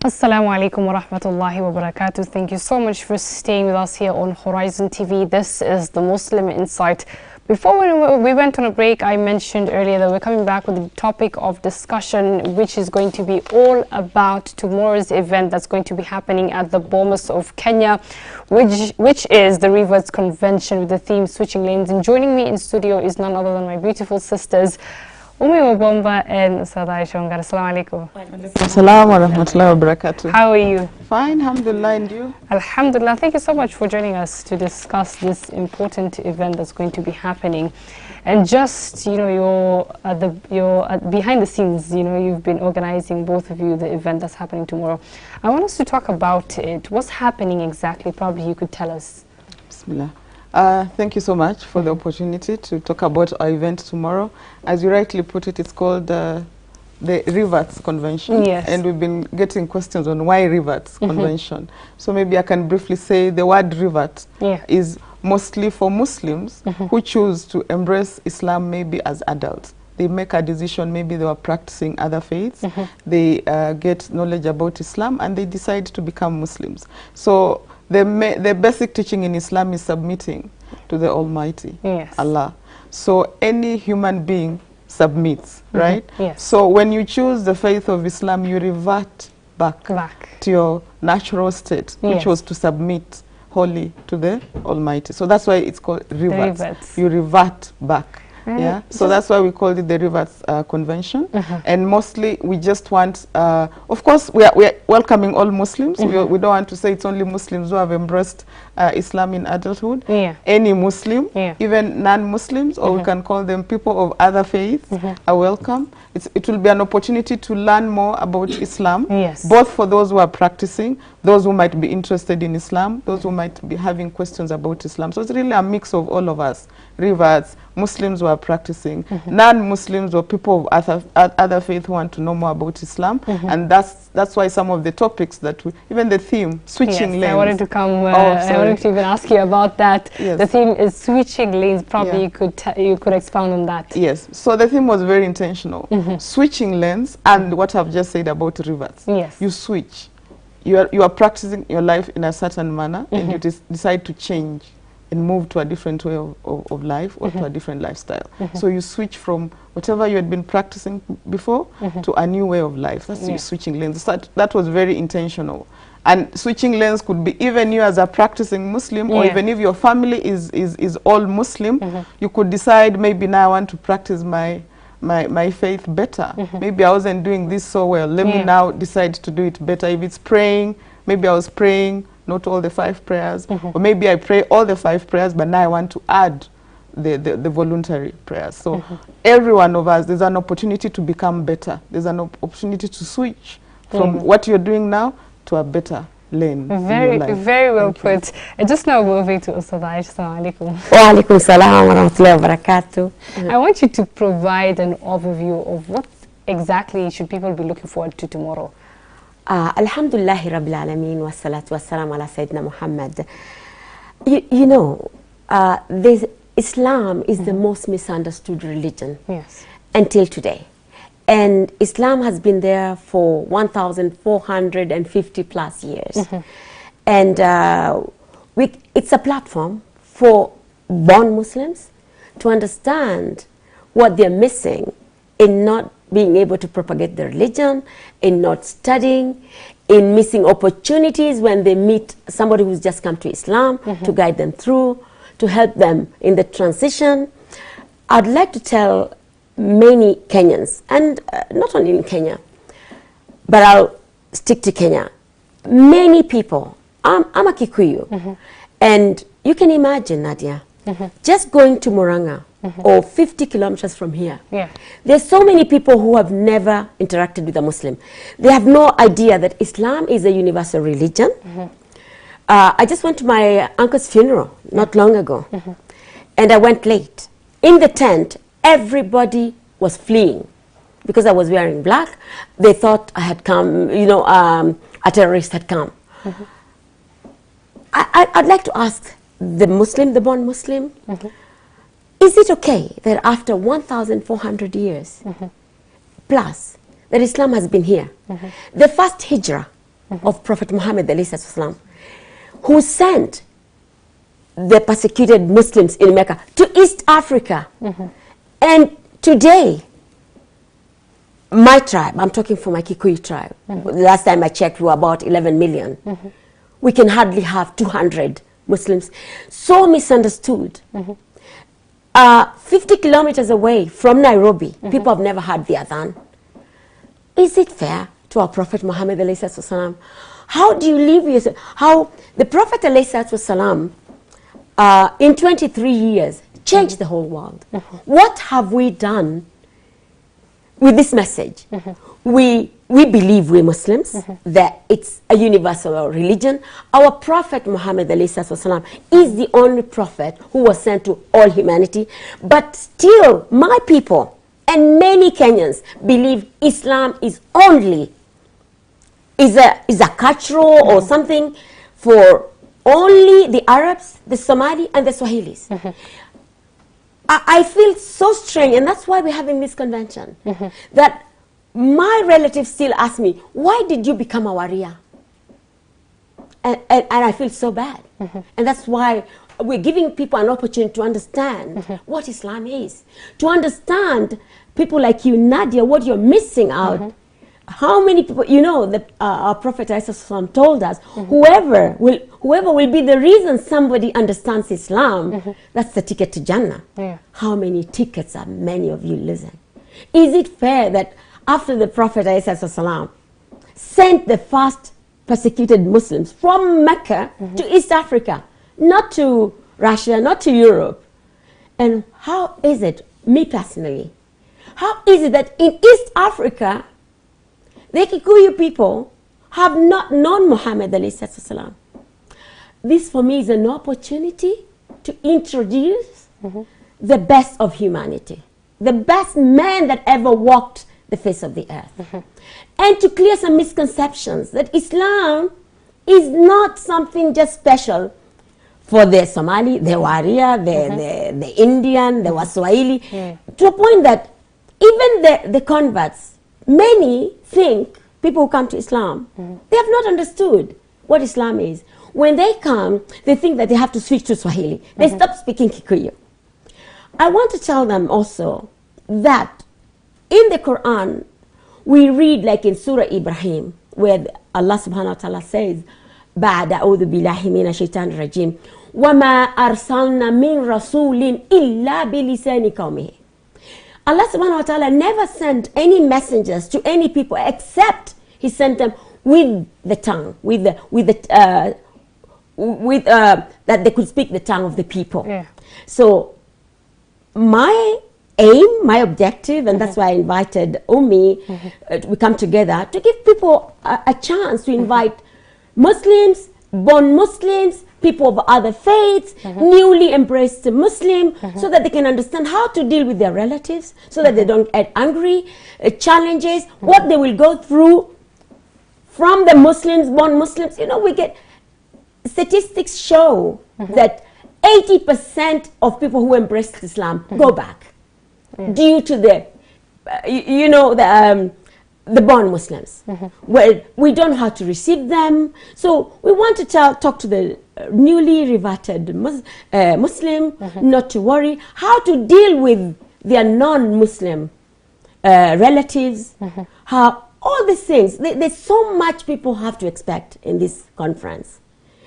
[SPEAKER 1] Assalamu alaikum wa rahmatullahi wa barakatuh. Thank you so much for staying with us here on Horizon TV. This is the Muslim Insight. Before we went on a break, I mentioned earlier that we're coming back with the topic of discussion, which is going to be all about tomorrow's event that's going to be happening at the Bomas of Kenya, which is the Rivers Convention with the theme Switching Lanes. And joining me in studio is none other than my beautiful sisters, Umi Wabomba and Ustadh Aisha Ongara. Assalamu alaikum.
[SPEAKER 3] Assalamu wa rahmatullahi wa barakatuh.
[SPEAKER 1] How are you?
[SPEAKER 3] Fine, alhamdulillah, and you?
[SPEAKER 1] Alhamdulillah. Thank you so much for joining us to discuss this important event that's going to be happening. And just, you know, you're behind the scenes, you know, you've been organizing, both of you, the event that's happening tomorrow. I want us to talk about it. What's happening exactly? Probably you could tell us.
[SPEAKER 3] Bismillah.
[SPEAKER 4] Thank you so much for the opportunity to talk about our event tomorrow. As you rightly put it, it's called the Rivers Convention.
[SPEAKER 1] Yes.
[SPEAKER 4] And we've been getting questions on why Rivers Convention. So maybe I can briefly say the word Rivers is mostly for Muslims who choose to embrace Islam maybe as adults. They make a decision, maybe they were practicing other faiths, they get knowledge about Islam, and they decide to become Muslims. So the basic teaching in Islam is submitting to the Almighty, Allah. So any human being submits, right?
[SPEAKER 1] Yes.
[SPEAKER 4] So when you choose the faith of Islam, you revert back to your natural state, which was to submit wholly to the Almighty. So that's why it's called rivers. You revert back. Yeah, so that's why we called it the Rivers Convention. And mostly we just want, of course, we are welcoming all Muslims. We don't want to say it's only Muslims who have embraced Islam in adulthood. Any Muslim, even non-Muslims, or we can call them people of other faiths, are welcome. It will be an opportunity to learn more about Islam, both for those who are practicing, those who might be interested in Islam, those who might be having questions about Islam. So it's really a mix of all of us, Rivers, Muslims who are practicing, non-Muslims or people of other faith who want to know more about Islam. And that's why some of the topics that even the theme, switching lanes.
[SPEAKER 1] I wanted to come, I wanted to even ask you about that. The theme is switching lanes. Probably you could expound on that.
[SPEAKER 4] Yes, so the theme was very intentional. Switching lanes, and what I've just said about rivers. You switch. You are practicing your life in a certain manner, and you decide to change and move to a different way of life, or to a different lifestyle. So you switch from whatever you had been practicing before to a new way of life. That's you switching lanes. That was very intentional. And switching lanes could be even you as a practicing Muslim, or even if your family is all Muslim, you could decide, maybe now I want to practice my faith better. Maybe I wasn't doing this so well. Let me now decide to do it better. If it's praying, maybe I was praying not all the 5 prayers, or maybe I pray all the 5 prayers, but now I want to add the voluntary prayers. So every one of us, there's an opportunity to become better. There's an opportunity to switch from what you're doing now to a better lane.
[SPEAKER 1] Very well put. Just now moving to Ustadh. Assalamu alaikum.
[SPEAKER 6] Wa alaikum salam wa rahmatullahi wa barakatuh.
[SPEAKER 1] I want you to provide an overview of what exactly should people be looking forward to tomorrow.
[SPEAKER 6] Alhamdulillahi Rabbil Alameen wa salatu wa salam ala Sayyidina Muhammad. You know, Islam is the most misunderstood religion until today. And Islam has been there for 1,450 plus years. And it's a platform for born Muslims to understand what they're missing in not being able to propagate their religion, in not studying, in missing opportunities when they meet somebody who's just come to Islam, to guide them through, to help them in the transition. I'd like to tell many Kenyans, and not only in Kenya, but I'll stick to Kenya. Many people, I'm a Kikuyu, and you can imagine, Nadia, just going to Murang'a, or 50 kilometers from here. There's so many people who have never interacted with a Muslim. They have no idea that Islam is a universal religion. I just went to my uncle's funeral not long ago, and I went late. In the tent, everybody was fleeing because I was wearing black. They thought I had come, you know, a terrorist had come. I'd like to ask the Muslim, the born Muslim, is it okay that after 1,400 years plus that Islam has been here, the first hijrah of Prophet Muhammad ﷺ, who sent the persecuted Muslims in Mecca to East Africa, and today my tribe, I'm talking for my Kikuyu tribe, last time I checked we were about 11 million. We can hardly have 200 Muslims. So misunderstood. 50 kilometers away from Nairobi, people have never heard the adhan. Is it fair to our Prophet Muhammad ﷺ? How do you live yourself? How the Prophet ﷺ, in 23 years changed the whole world. What have we done with this message. We believe, we Muslims, that it's a universal religion. Our Prophet Muhammad ﷺ is the only prophet who was sent to all humanity. But still, my people and many Kenyans believe Islam is only is a cultural or something for only the Arabs, the Somali, and the Swahilis. I feel so strange, and that's why we're having this convention. That my relatives still ask me, why did you become a warrior? And I feel so bad. And that's why we're giving people an opportunity to understand what Islam is. To understand people like you, Nadia, what you're missing out. How many people, you know, our Prophet ﷺ told us, whoever will be the reason somebody understands Islam, that's the ticket to Jannah. How many tickets are many of you losing? Is it fair that after the Prophet ﷺ sent the first persecuted Muslims from Mecca to East Africa, not to Russia, not to Europe, and how is it, me personally, how is it that in East Africa, the Kikuyu people have not known Muhammad ﷺ? This for me is an opportunity to introduce the best of humanity, the best man that ever walked the face of the earth, and to clear some misconceptions that Islam is not something just special for the Somali, the Waria, the Indian, the Waswahili, to a point that even the converts, many think, people who come to Islam, they have not understood what Islam is. When they come, they think that they have to switch to Swahili. They stop speaking Kikuyu. I want to tell them also that in the Quran, we read like in Surah Ibrahim, where Allah subhanahu wa ta'ala says, بعد أعوذ بالله من الشيطان الرجيم وما أرسلنا من رسول إلا بلسان قومه. Allah subhanahu wa ta'ala never sent any messengers to any people except he sent them with the tongue, that they could speak the tongue of the people. So my aim, my objective, and that's why I invited we come together to give people a chance to invite Muslims, born Muslims, people of other faiths, newly embraced Muslim, so that they can understand how to deal with their relatives, so that they don't get angry, challenges, what they will go through from the Muslims, born Muslims. You know, we get statistics show that 80% of people who embraced Islam go back due to the, the born Muslims. Well, we don't know how to receive them. So we want to talk to the newly reverted Muslim, not to worry, how to deal with their non-Muslim relatives, how all these things. There's so much people have to expect in this conference.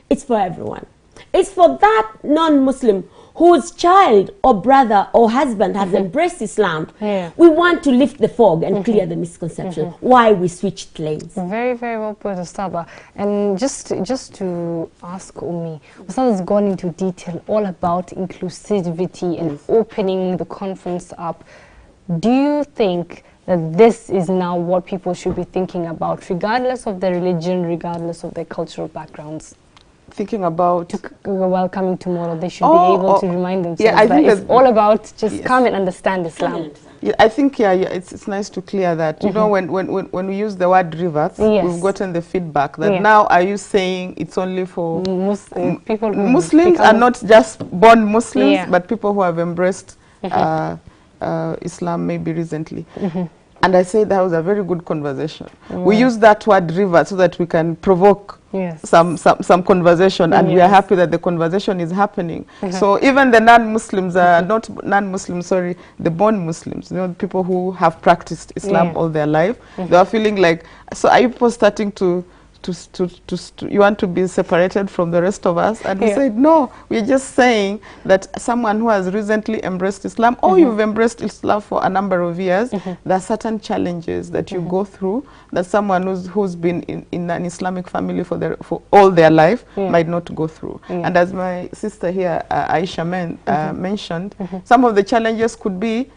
[SPEAKER 6] It's for everyone. It's for that non-Muslim whose child or brother or husband has embraced Islam. We want to lift the fog and clear the misconception why we switched lanes.
[SPEAKER 1] Very, very well put, Ustaba. And just to ask Umi, Ustaba has gone into detail all about inclusivity and opening the conference up. Do you think that this is now what people should be thinking about, regardless of their religion, regardless of their cultural backgrounds?
[SPEAKER 4] Thinking about
[SPEAKER 1] while coming tomorrow, they should be able to remind themselves that it's all about just come and understand Islam.
[SPEAKER 4] Yeah, I think it's nice to clear that. You know, when we use the word rivers, we've gotten the feedback that now are you saying it's only for
[SPEAKER 1] people?
[SPEAKER 4] Muslims are not just born Muslims, but people who have embraced Islam maybe recently. And I say that was a very good conversation. We use that word river so that we can provoke some conversation, and we are happy that the conversation is happening. So even the non-Muslims are not non-Muslims, sorry, the born Muslims, you know, people who have practiced Islam all their life, they are feeling like, so are you people starting to you want to be separated from the rest of us? And we said, no, we're just saying that someone who has recently embraced Islam, or you've embraced Islam for a number of years, there are certain challenges that you go through that someone who's been in an Islamic family for all their life might not go through. And as my sister here, Aisha mentioned, some of the challenges could be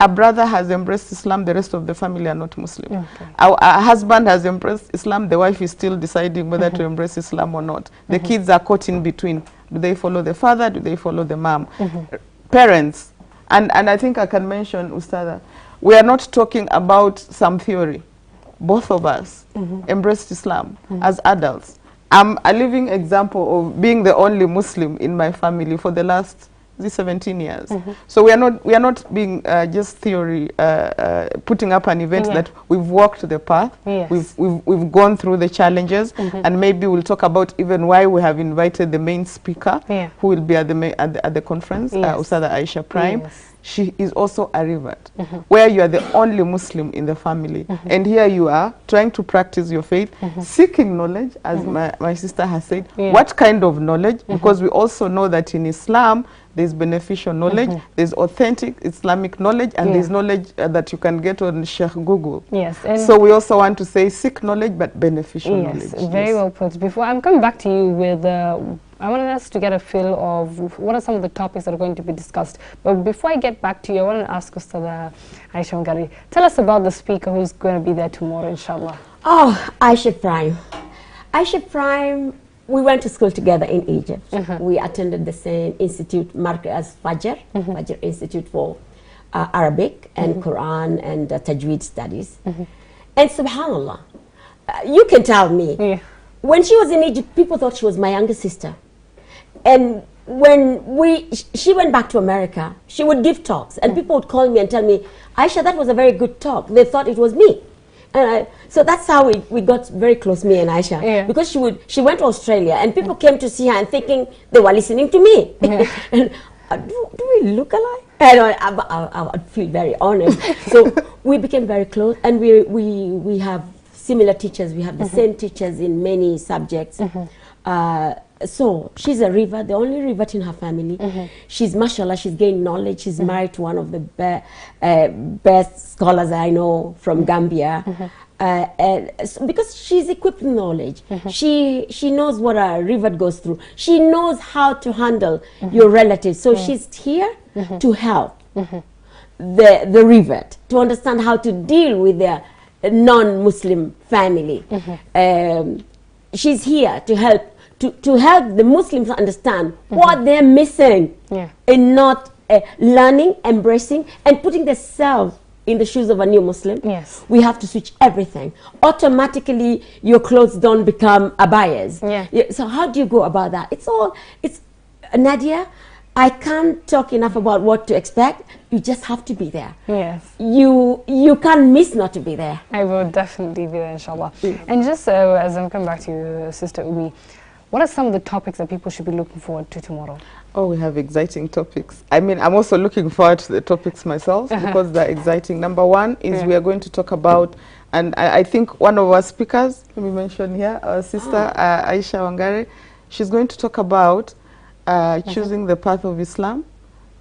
[SPEAKER 4] a brother has embraced Islam, the rest of the family are not Muslim. Okay. Our husband has embraced Islam, the wife is still deciding whether to embrace Islam or not. The kids are caught in between. Do they follow the father? Do they follow the mom? Parents, and I think I can mention, Ustada, we are not talking about some theory. Both of us embraced Islam as adults. I'm a living example of being the only Muslim in my family for the last 17 years. So we are not being just theory, putting up an event that we've walked the path. Yes. We've gone through the challenges, and maybe we'll talk about even why we have invited the main speaker, who will be at the conference, Usada Aisha Prime. Yes. She is also a revert, where you are the only Muslim in the family. And here you are trying to practice your faith, seeking knowledge, as my sister has said. What kind of knowledge? Because we also know that in Islam, there's beneficial knowledge, there's authentic Islamic knowledge, and there's knowledge that you can get on Sheikh Google. Yes. So we also want to say seek knowledge, but beneficial knowledge.
[SPEAKER 1] Very well put. Before I'm coming back to you with, I wanted us to get a feel of what are some of the topics that are going to be discussed. But before I get back to you, I want to ask Ustadha Aisha Wangari, tell us about the speaker who's going to be there tomorrow, inshallah.
[SPEAKER 6] Oh, Aisha Prime. Aisha Prime, we went to school together in Egypt. We attended the same institute, Markaz Fajr, Fajr Institute for Arabic and Quran and Tajweed studies. And subhanallah, you can tell me, when she was in Egypt, people thought she was my younger sister. And when she went back to America, she would give talks, and people would call me and tell me, Aisha, that was a very good talk. They thought it was me. And so that's how we got very close, me and Aisha, because she went to Australia, and people came to see her and thinking they were listening to me. And do we look alike? I would feel very honored. So we became very close, and we have similar teachers. We have the same teachers in many subjects. So she's a revert, the only revert in her family. She's, mashallah, she's gained knowledge. She's married to one of the best scholars I know from Gambia. And because she's equipped with knowledge. She knows what a revert goes through. She knows how to handle your relatives. So she's here to help the revert, to understand how to deal with their non-Muslim family. She's here to help to help the Muslims understand what they're missing in not learning, embracing, and putting themselves in the shoes of a new Muslim. Yes. We have to switch everything. Automatically, your clothes don't become abayas. So how do you go about that? It's Nadia, I can't talk enough about what to expect. You just have to be there. Yes. You can't miss not to be there.
[SPEAKER 1] I will definitely be there, inshallah. And just as I'm coming back to you, Sister Umi, what are some of the topics that people should be looking forward to tomorrow?
[SPEAKER 4] Oh, we have exciting topics. I mean, I'm also looking forward to the topics myself because they're exciting. Number one is we are going to talk about, and I think one of our speakers, let me mention here, our sister Aisha Wangari, she's going to talk about choosing the path of Islam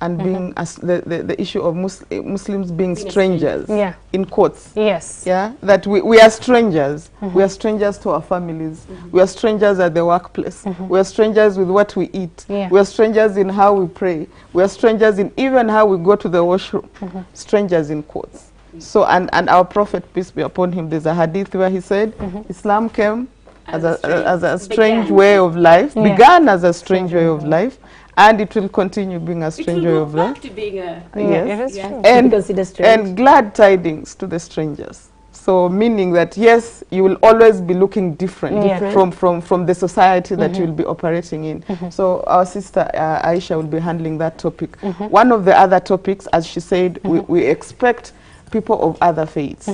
[SPEAKER 4] and being the issue of Muslims being strangers, in quotes. Yes. Yeah, that we are strangers. We are strangers to our families. We are strangers at the workplace. We are strangers with what we eat. We are strangers in how we pray. We are strangers in even how we go to the washroom. Strangers in quotes. So, and our Prophet, peace be upon him, there's a hadith where he said, Islam came as a strange way of life, began as a strange way of life, and it will continue being a strange way of life.
[SPEAKER 6] To being a,
[SPEAKER 4] yes. And glad tidings to the strangers. So meaning that, yes, you will always be looking different, from the society that you will be operating in. So our sister Aisha will be handling that topic. One of the other topics, as she said, we expect people of other faiths.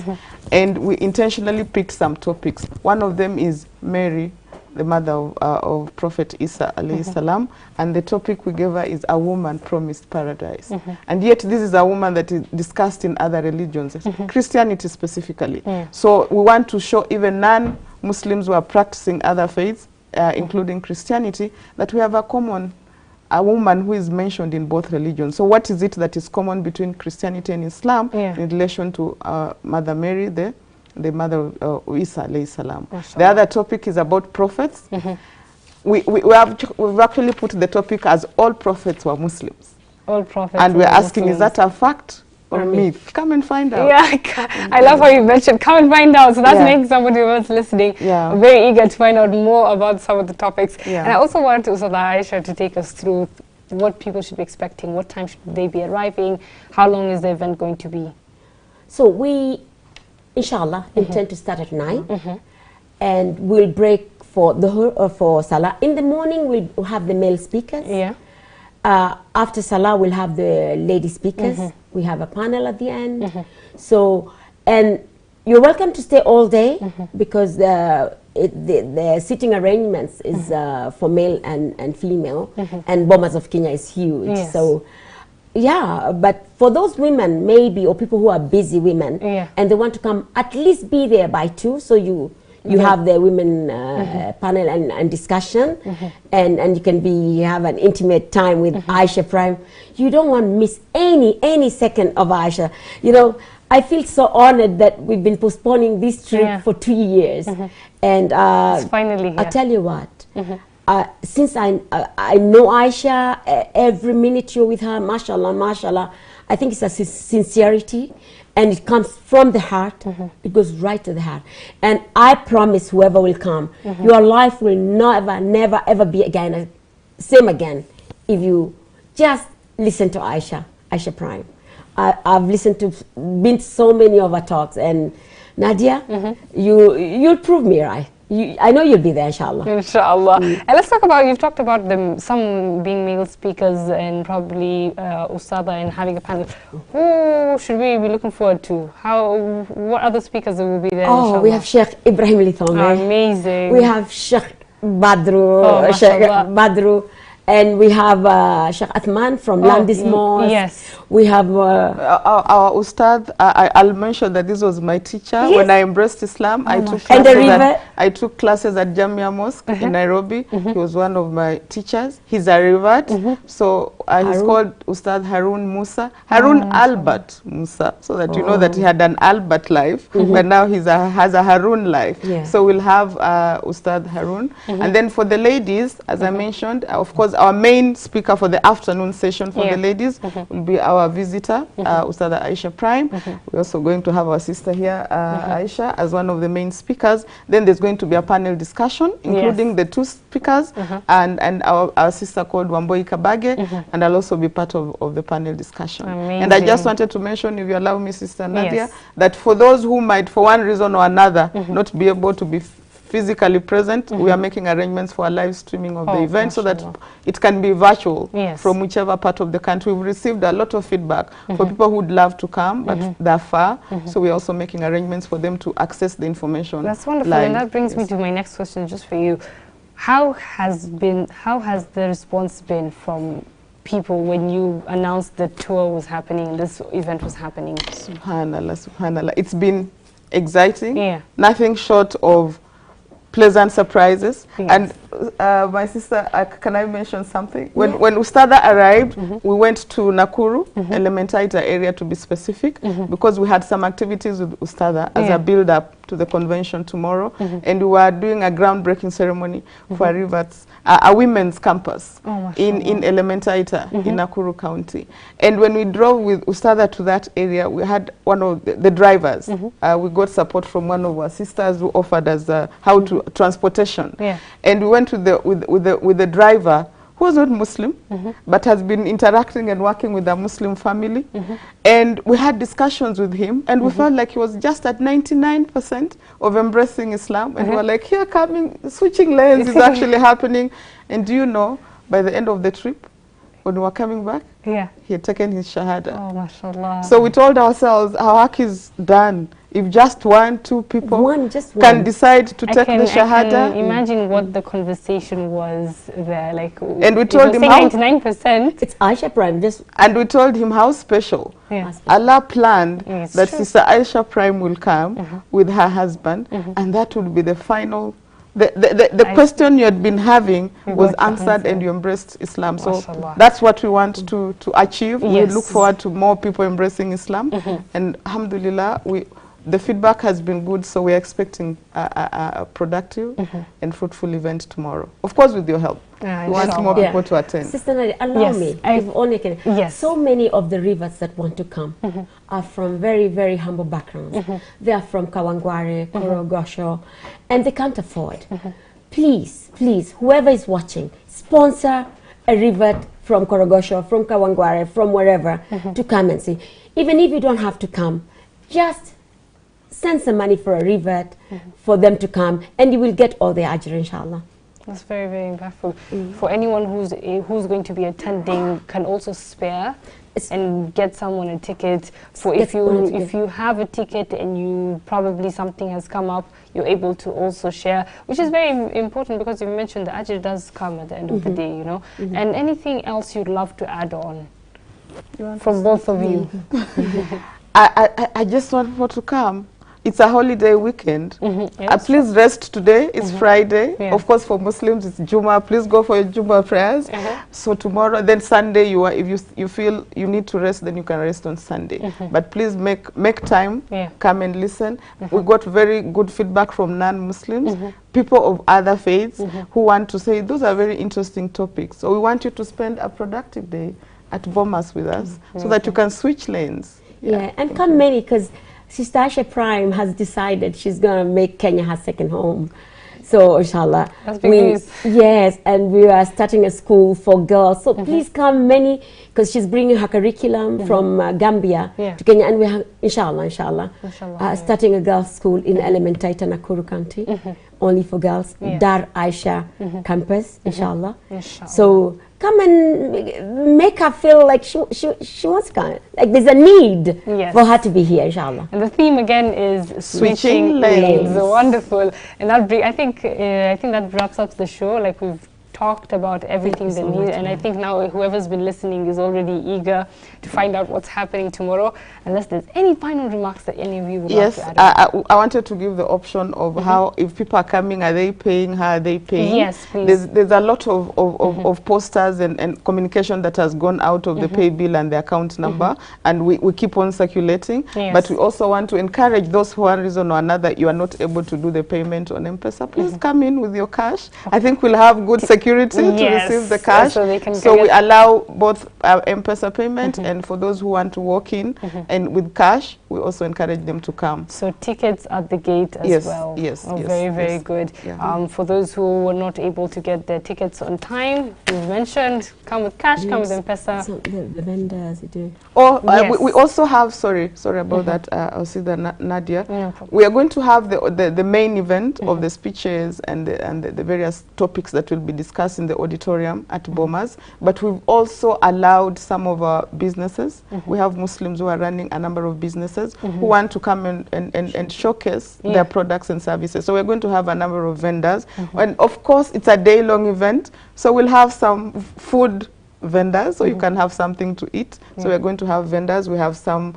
[SPEAKER 4] And we intentionally picked some topics. One of them is Mary, the mother of Prophet Isa alayhi salam, and the topic we gave her is a woman promised paradise. And yet this is a woman that is discussed in other religions, Christianity specifically. So we want to show even non-Muslims who are practicing other faiths, including Christianity, that we have a woman who is mentioned in both religions. So what is it that is common between Christianity and Islam in relation to Mother Mary, the mother of Isa alayhi salam. The other topic is about prophets. We've actually put the topic as all prophets were Muslims.
[SPEAKER 1] All prophets.
[SPEAKER 4] And we're asking, Muslims. Is that a fact or myth? Come and find out.
[SPEAKER 1] Yeah, I love how you mentioned come and find out. So that's making somebody who was listening very eager to find out more about some of the topics. And I also wanted Ustadha Aisha to take us through what people should be expecting, what time should they be arriving, how long is the event going to be?
[SPEAKER 6] So we, inshallah, intend to start at 9 and we'll break for Salah. In the morning, we'll have the male speakers. After Salah, we'll have the lady speakers. We have a panel at the end. So, and you're welcome to stay all day because the sitting arrangements is for male and female, and Bomas of Kenya is huge. So, yeah, but for those women maybe, or people who are busy women, and they want to come, at least be there by 2, so you have the women panel and discussion, and you can have an intimate time with Aisha Prime. You don't want to miss any second of Aisha. You know, I feel so honored that we've been postponing this trip for 2 years, and
[SPEAKER 1] it's finally here.
[SPEAKER 6] I'll tell you what. Since I know Aisha, every minute you're with her, mashallah, mashallah, I think it's a sincerity, and it comes from the heart. It goes right to the heart. And I promise whoever will come, your life will never ever be same again if you just listen to Aisha Prime. I've listened to so many of her talks, and Nadia, you'll prove me right. I know you'll be there, inshallah.
[SPEAKER 1] Inshallah. And let's talk about, you've talked about some being male speakers and probably Ustadha and having a panel. Who should we be looking forward to? What other speakers will be there, inshallah?
[SPEAKER 6] We have Sheikh Ibrahim Lithome.
[SPEAKER 1] Amazing.
[SPEAKER 6] We have Sheikh Badru. And we have Sheikh Athman from Landis Mosque.
[SPEAKER 1] Yes.
[SPEAKER 6] We have
[SPEAKER 4] our Ustad. I'll mention that this was my teacher when I embraced Islam. I took classes at Jamia Mosque in Nairobi. He was one of my teachers. He's a revert. So he's called Ustad Harun Musa. Harun Albert Musa. So that you know that he had an Albert life, but now he has a Harun life. So we'll have Ustad Harun. And then for the ladies, as I mentioned, of course, our main speaker for the afternoon session for the ladies will be our visitor, Ustadha Aisha Prime. We're also going to have our sister here, Aisha, as one of the main speakers. Then there's going to be a panel discussion, including the 2 speakers and our sister called Wamboi Kabage, and I'll also be part of the panel discussion.
[SPEAKER 1] Amazing.
[SPEAKER 4] And I just wanted to mention, if you allow me, Sister Nadia, that for those who might, for one reason or another, not be able to be physically present, we are making arrangements for a live streaming of the event so that it can be virtual from whichever part of the country. We've received a lot of feedback for people who would love to come, but they're far. So we're also making arrangements for them to access the information.
[SPEAKER 1] That's wonderful, and that brings me to my next question just for you. How has the response been from people when you announced the tour was happening and this event was happening?
[SPEAKER 4] Subhanallah, subhanallah. It's been exciting. Nothing short of pleasant surprises. And my sister, can I mention something? When Ustadha arrived, we went to Nakuru, Elementaita area to be specific, because we had some activities with Ustadha as a build-up to the convention tomorrow, and we were doing a groundbreaking ceremony for a women's campus in Elementaita in Nakuru County. And when we drove with Ustadha to that area, we had one of the drivers. We got support from one of our sisters who offered us how to transportation. And we went with the driver, who was not Muslim, but has been interacting and working with a Muslim family. And we had discussions with him, and we felt like he was just at 99% of embracing Islam. And we were like, here coming, switching lanes is actually happening. And do you know, by the end of the trip, when we were coming back, he had taken his Shahada.
[SPEAKER 1] Oh, mashallah.
[SPEAKER 4] So we told ourselves, our work is done. If just 1, 2 people can decide to take the Shahada.
[SPEAKER 1] I can imagine what the conversation was there. Like,
[SPEAKER 4] and we told him how
[SPEAKER 1] 99%.
[SPEAKER 6] It's Aisha Prime.
[SPEAKER 4] And we told him how special. Allah planned that Sister Aisha Prime will come with her husband, and that will be the final. The question you had been having was answered, and you embraced Islam. So that's what we want to achieve. We look forward to more people embracing Islam, and alhamdulillah, the feedback has been good, so we're expecting a productive and fruitful event tomorrow. Of course, with your help. We want more people to attend.
[SPEAKER 6] Sister Nadia, allow me, if only can. So many of the rivers that want to come are from very, very humble backgrounds. They are from Kawangware, Korogosho, and they can't afford. Please, please, whoever is watching, sponsor a river from Korogosho, from Kawangware, from wherever, to come and see. Even if you don't have to come, just send some money for a river for them to come, and you will get all the ajr, inshallah.
[SPEAKER 1] That's very, very impactful. For anyone who's going to be attending, can also spare and get someone a ticket. For if you have a ticket and you probably something has come up, you're able to also share, which is very important, because you mentioned the ajr does come at the end of the day, you know. And anything else you'd love to add on from both of you?
[SPEAKER 4] I just want people to come. It's a holiday weekend. Please rest today. It's Friday. Of course, for Muslims, it's Juma. Please go for your Juma prayers. So tomorrow, then Sunday, if you feel you need to rest, then you can rest on Sunday. But please make time. Come and listen. We got very good feedback from non-Muslims, people of other faiths who want to say those are very interesting topics. So we want you to spend a productive day at Bomas with us, so that you can switch lanes.
[SPEAKER 6] And come many, because Sister Asha Prime has decided she's going to make Kenya her second home. So, inshallah.
[SPEAKER 1] That's big news.
[SPEAKER 6] Yes, and we are starting a school for girls. So, please come many, because she's bringing her curriculum from Gambia to Kenya. And we have, inshallah, starting a girls' school in Elementaita, Nakuru County, only for girls. Dar Aisha campus, inshallah. So, come and make her feel like she wants to come. Like there's a need for her to be here, inshallah.
[SPEAKER 1] And the theme again is switching lanes. Wonderful. And that I think that wraps up the show. Like we've talked about everything they need, and I think now whoever's been listening is already eager to find out what's happening tomorrow. Unless there's any final remarks that any of you would like to add.
[SPEAKER 4] I wanted to give the option of how, if people are coming, are they paying? How are they paying?
[SPEAKER 1] Yes, please.
[SPEAKER 4] There's a lot of posters and communication that has gone out of the pay bill and the account number, and we keep on circulating. But we also want to encourage those who, one reason or another, you are not able to do the payment on M-Pesa. Please come in with your cash. I think we'll have good security to receive the cash. So we allow both M-Pesa payment, and for those who want to walk in and with cash, we also encourage them to come.
[SPEAKER 1] So tickets at the gate as well. Very, very good. For those who were not able to get their tickets on time, you mentioned, come with cash, come with M-Pesa.
[SPEAKER 6] So the vendors, they do.
[SPEAKER 4] We also have, sorry about that, I'll see that, Nadia. We are going to have the main event of the speeches and the various topics that will be discussed in the auditorium at Bomas, but we've also allowed some of our businesses. We have Muslims who are running a number of businesses who want to come and showcase their products and services. So we're going to have a number of vendors. And of course, it's a day-long event, so we'll have some food vendors, so you can have something to eat. So we're going to have vendors. We have some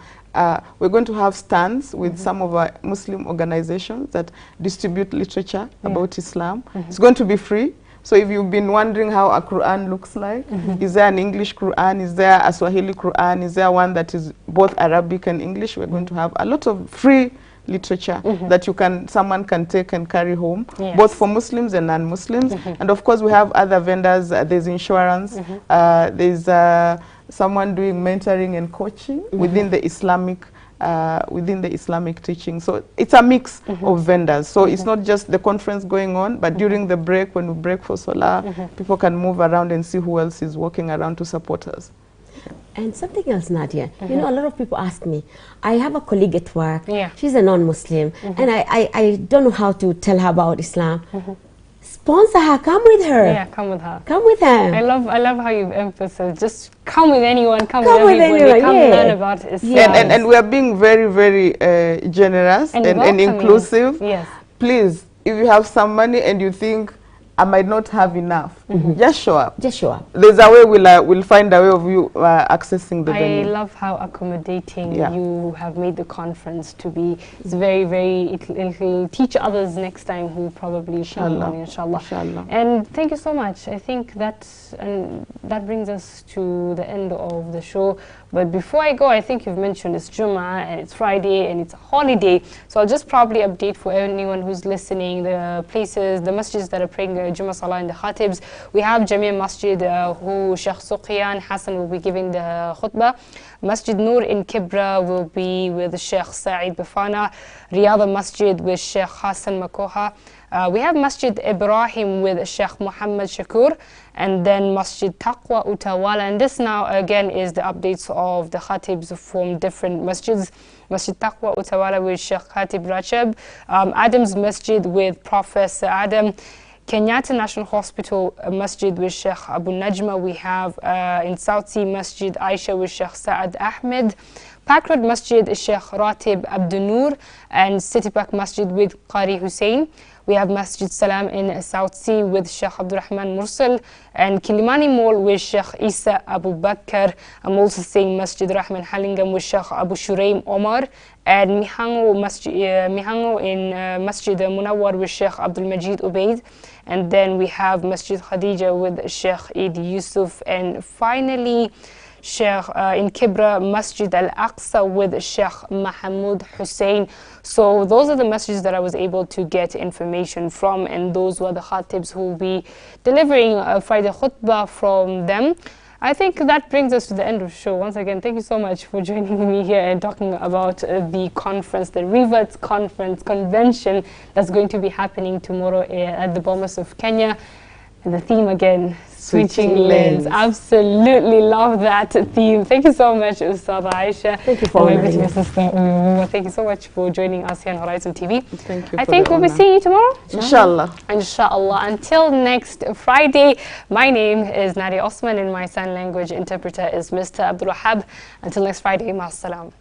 [SPEAKER 4] we're going to have stands with some of our Muslim organizations that distribute literature about Islam. It's going to be free. So if you've been wondering how a Quran looks like, is there an English Quran, is there a Swahili Quran, is there one that is both Arabic and English? We're going to have a lot of free literature that someone can take and carry home, both for Muslims and non-Muslims. And of course we have other vendors. There's insurance, there's someone doing mentoring and coaching within the Islamic teaching. So it's a mix of vendors. So it's not just the conference going on, but during the break, when we break for Salah, people can move around and see who else is walking around to support us.
[SPEAKER 6] And something else, Nadia, you know, a lot of people ask me, I have a colleague at work, she's a non-Muslim, and I don't know how to tell her about Islam. Sponsor her, come with her.
[SPEAKER 1] Yeah, come with her.
[SPEAKER 6] Come with her.
[SPEAKER 1] I love how you've emphasized, just come with anyone, come with everybody, come learn about Islam.
[SPEAKER 4] And we are being very, very generous and inclusive.
[SPEAKER 1] Yes.
[SPEAKER 4] Please, if you have some money and you think, I might not have enough, Just show up.
[SPEAKER 6] Just show up.
[SPEAKER 4] There's a way we'll find a way of you accessing the venue.
[SPEAKER 1] I love how accommodating you have made the conference to be. It's very, very, it'll teach others next time who probably
[SPEAKER 4] Inshallah.
[SPEAKER 1] Inshallah. And thank you so much. I think that brings us to the end of the show. But before I go, I think you've mentioned it's Jummah and it's Friday and it's a holiday. So I'll just probably update for anyone who's listening the places, the masjids that are praying Jummah Salah and the khatibs. We have Jamia Masjid who Sheikh Suqiyan Hassan will be giving the khutbah. Masjid Noor in Kibra will be with Sheikh Sa'id Bafana. Riyadh Masjid with Sheikh Hassan Makoha. We have Masjid Ibrahim with Sheikh Muhammad Shakur, and then Masjid Taqwa Utawala. And this now again is the updates of the khatibs from different masjids. Masjid Taqwa Utawala with Sheikh Khatib Rachab, Adam's Masjid with Professor Adam, Kenyatta National Hospital Masjid with Sheikh Abu Najma. We have in South Sea Masjid Aisha with Sheikh Saad Ahmed, Park Road Masjid Sheikh Ratib Abdul Noor, and City Park Masjid with Qari Hussein. We have Masjid Salam in South Sea with Sheikh Abdurrahman Mursal, and Kilimani Mall with Sheikh Isa Abu Bakr. I'm also saying Masjid Rahman Halingam with Sheikh Abu Shuraim Omar, and Mihango in Masjid Munawwar with Sheikh Abdul Majid Ubaid. And then we have Masjid Khadija with Sheikh Eid Yusuf, and finally Sheikh in Kibra, Masjid Al-Aqsa with Sheikh Mahmoud Hussein. So those are the messages that I was able to get information from, and those were the khatibs who will be delivering Friday khutbah from them. I think that brings us to the end of the show. Once again, thank you so much for joining me here and talking about the conference, the Reverts Conference Convention that's going to be happening tomorrow at the Bomas of Kenya. And the theme again, switching lanes. Absolutely love that theme. Thank you so much, Ustadha Aisha.
[SPEAKER 6] Thank you for
[SPEAKER 1] my sister. Thank you so much for joining us here on Horizon TV.
[SPEAKER 4] Thank you.
[SPEAKER 1] I think we'll be seeing you tomorrow.
[SPEAKER 4] Inshallah.
[SPEAKER 1] Inshallah. Until next Friday, my name is Nadia Osman and my sign language interpreter is Mr. Abdul Wahab. Until next Friday, ma'as salam.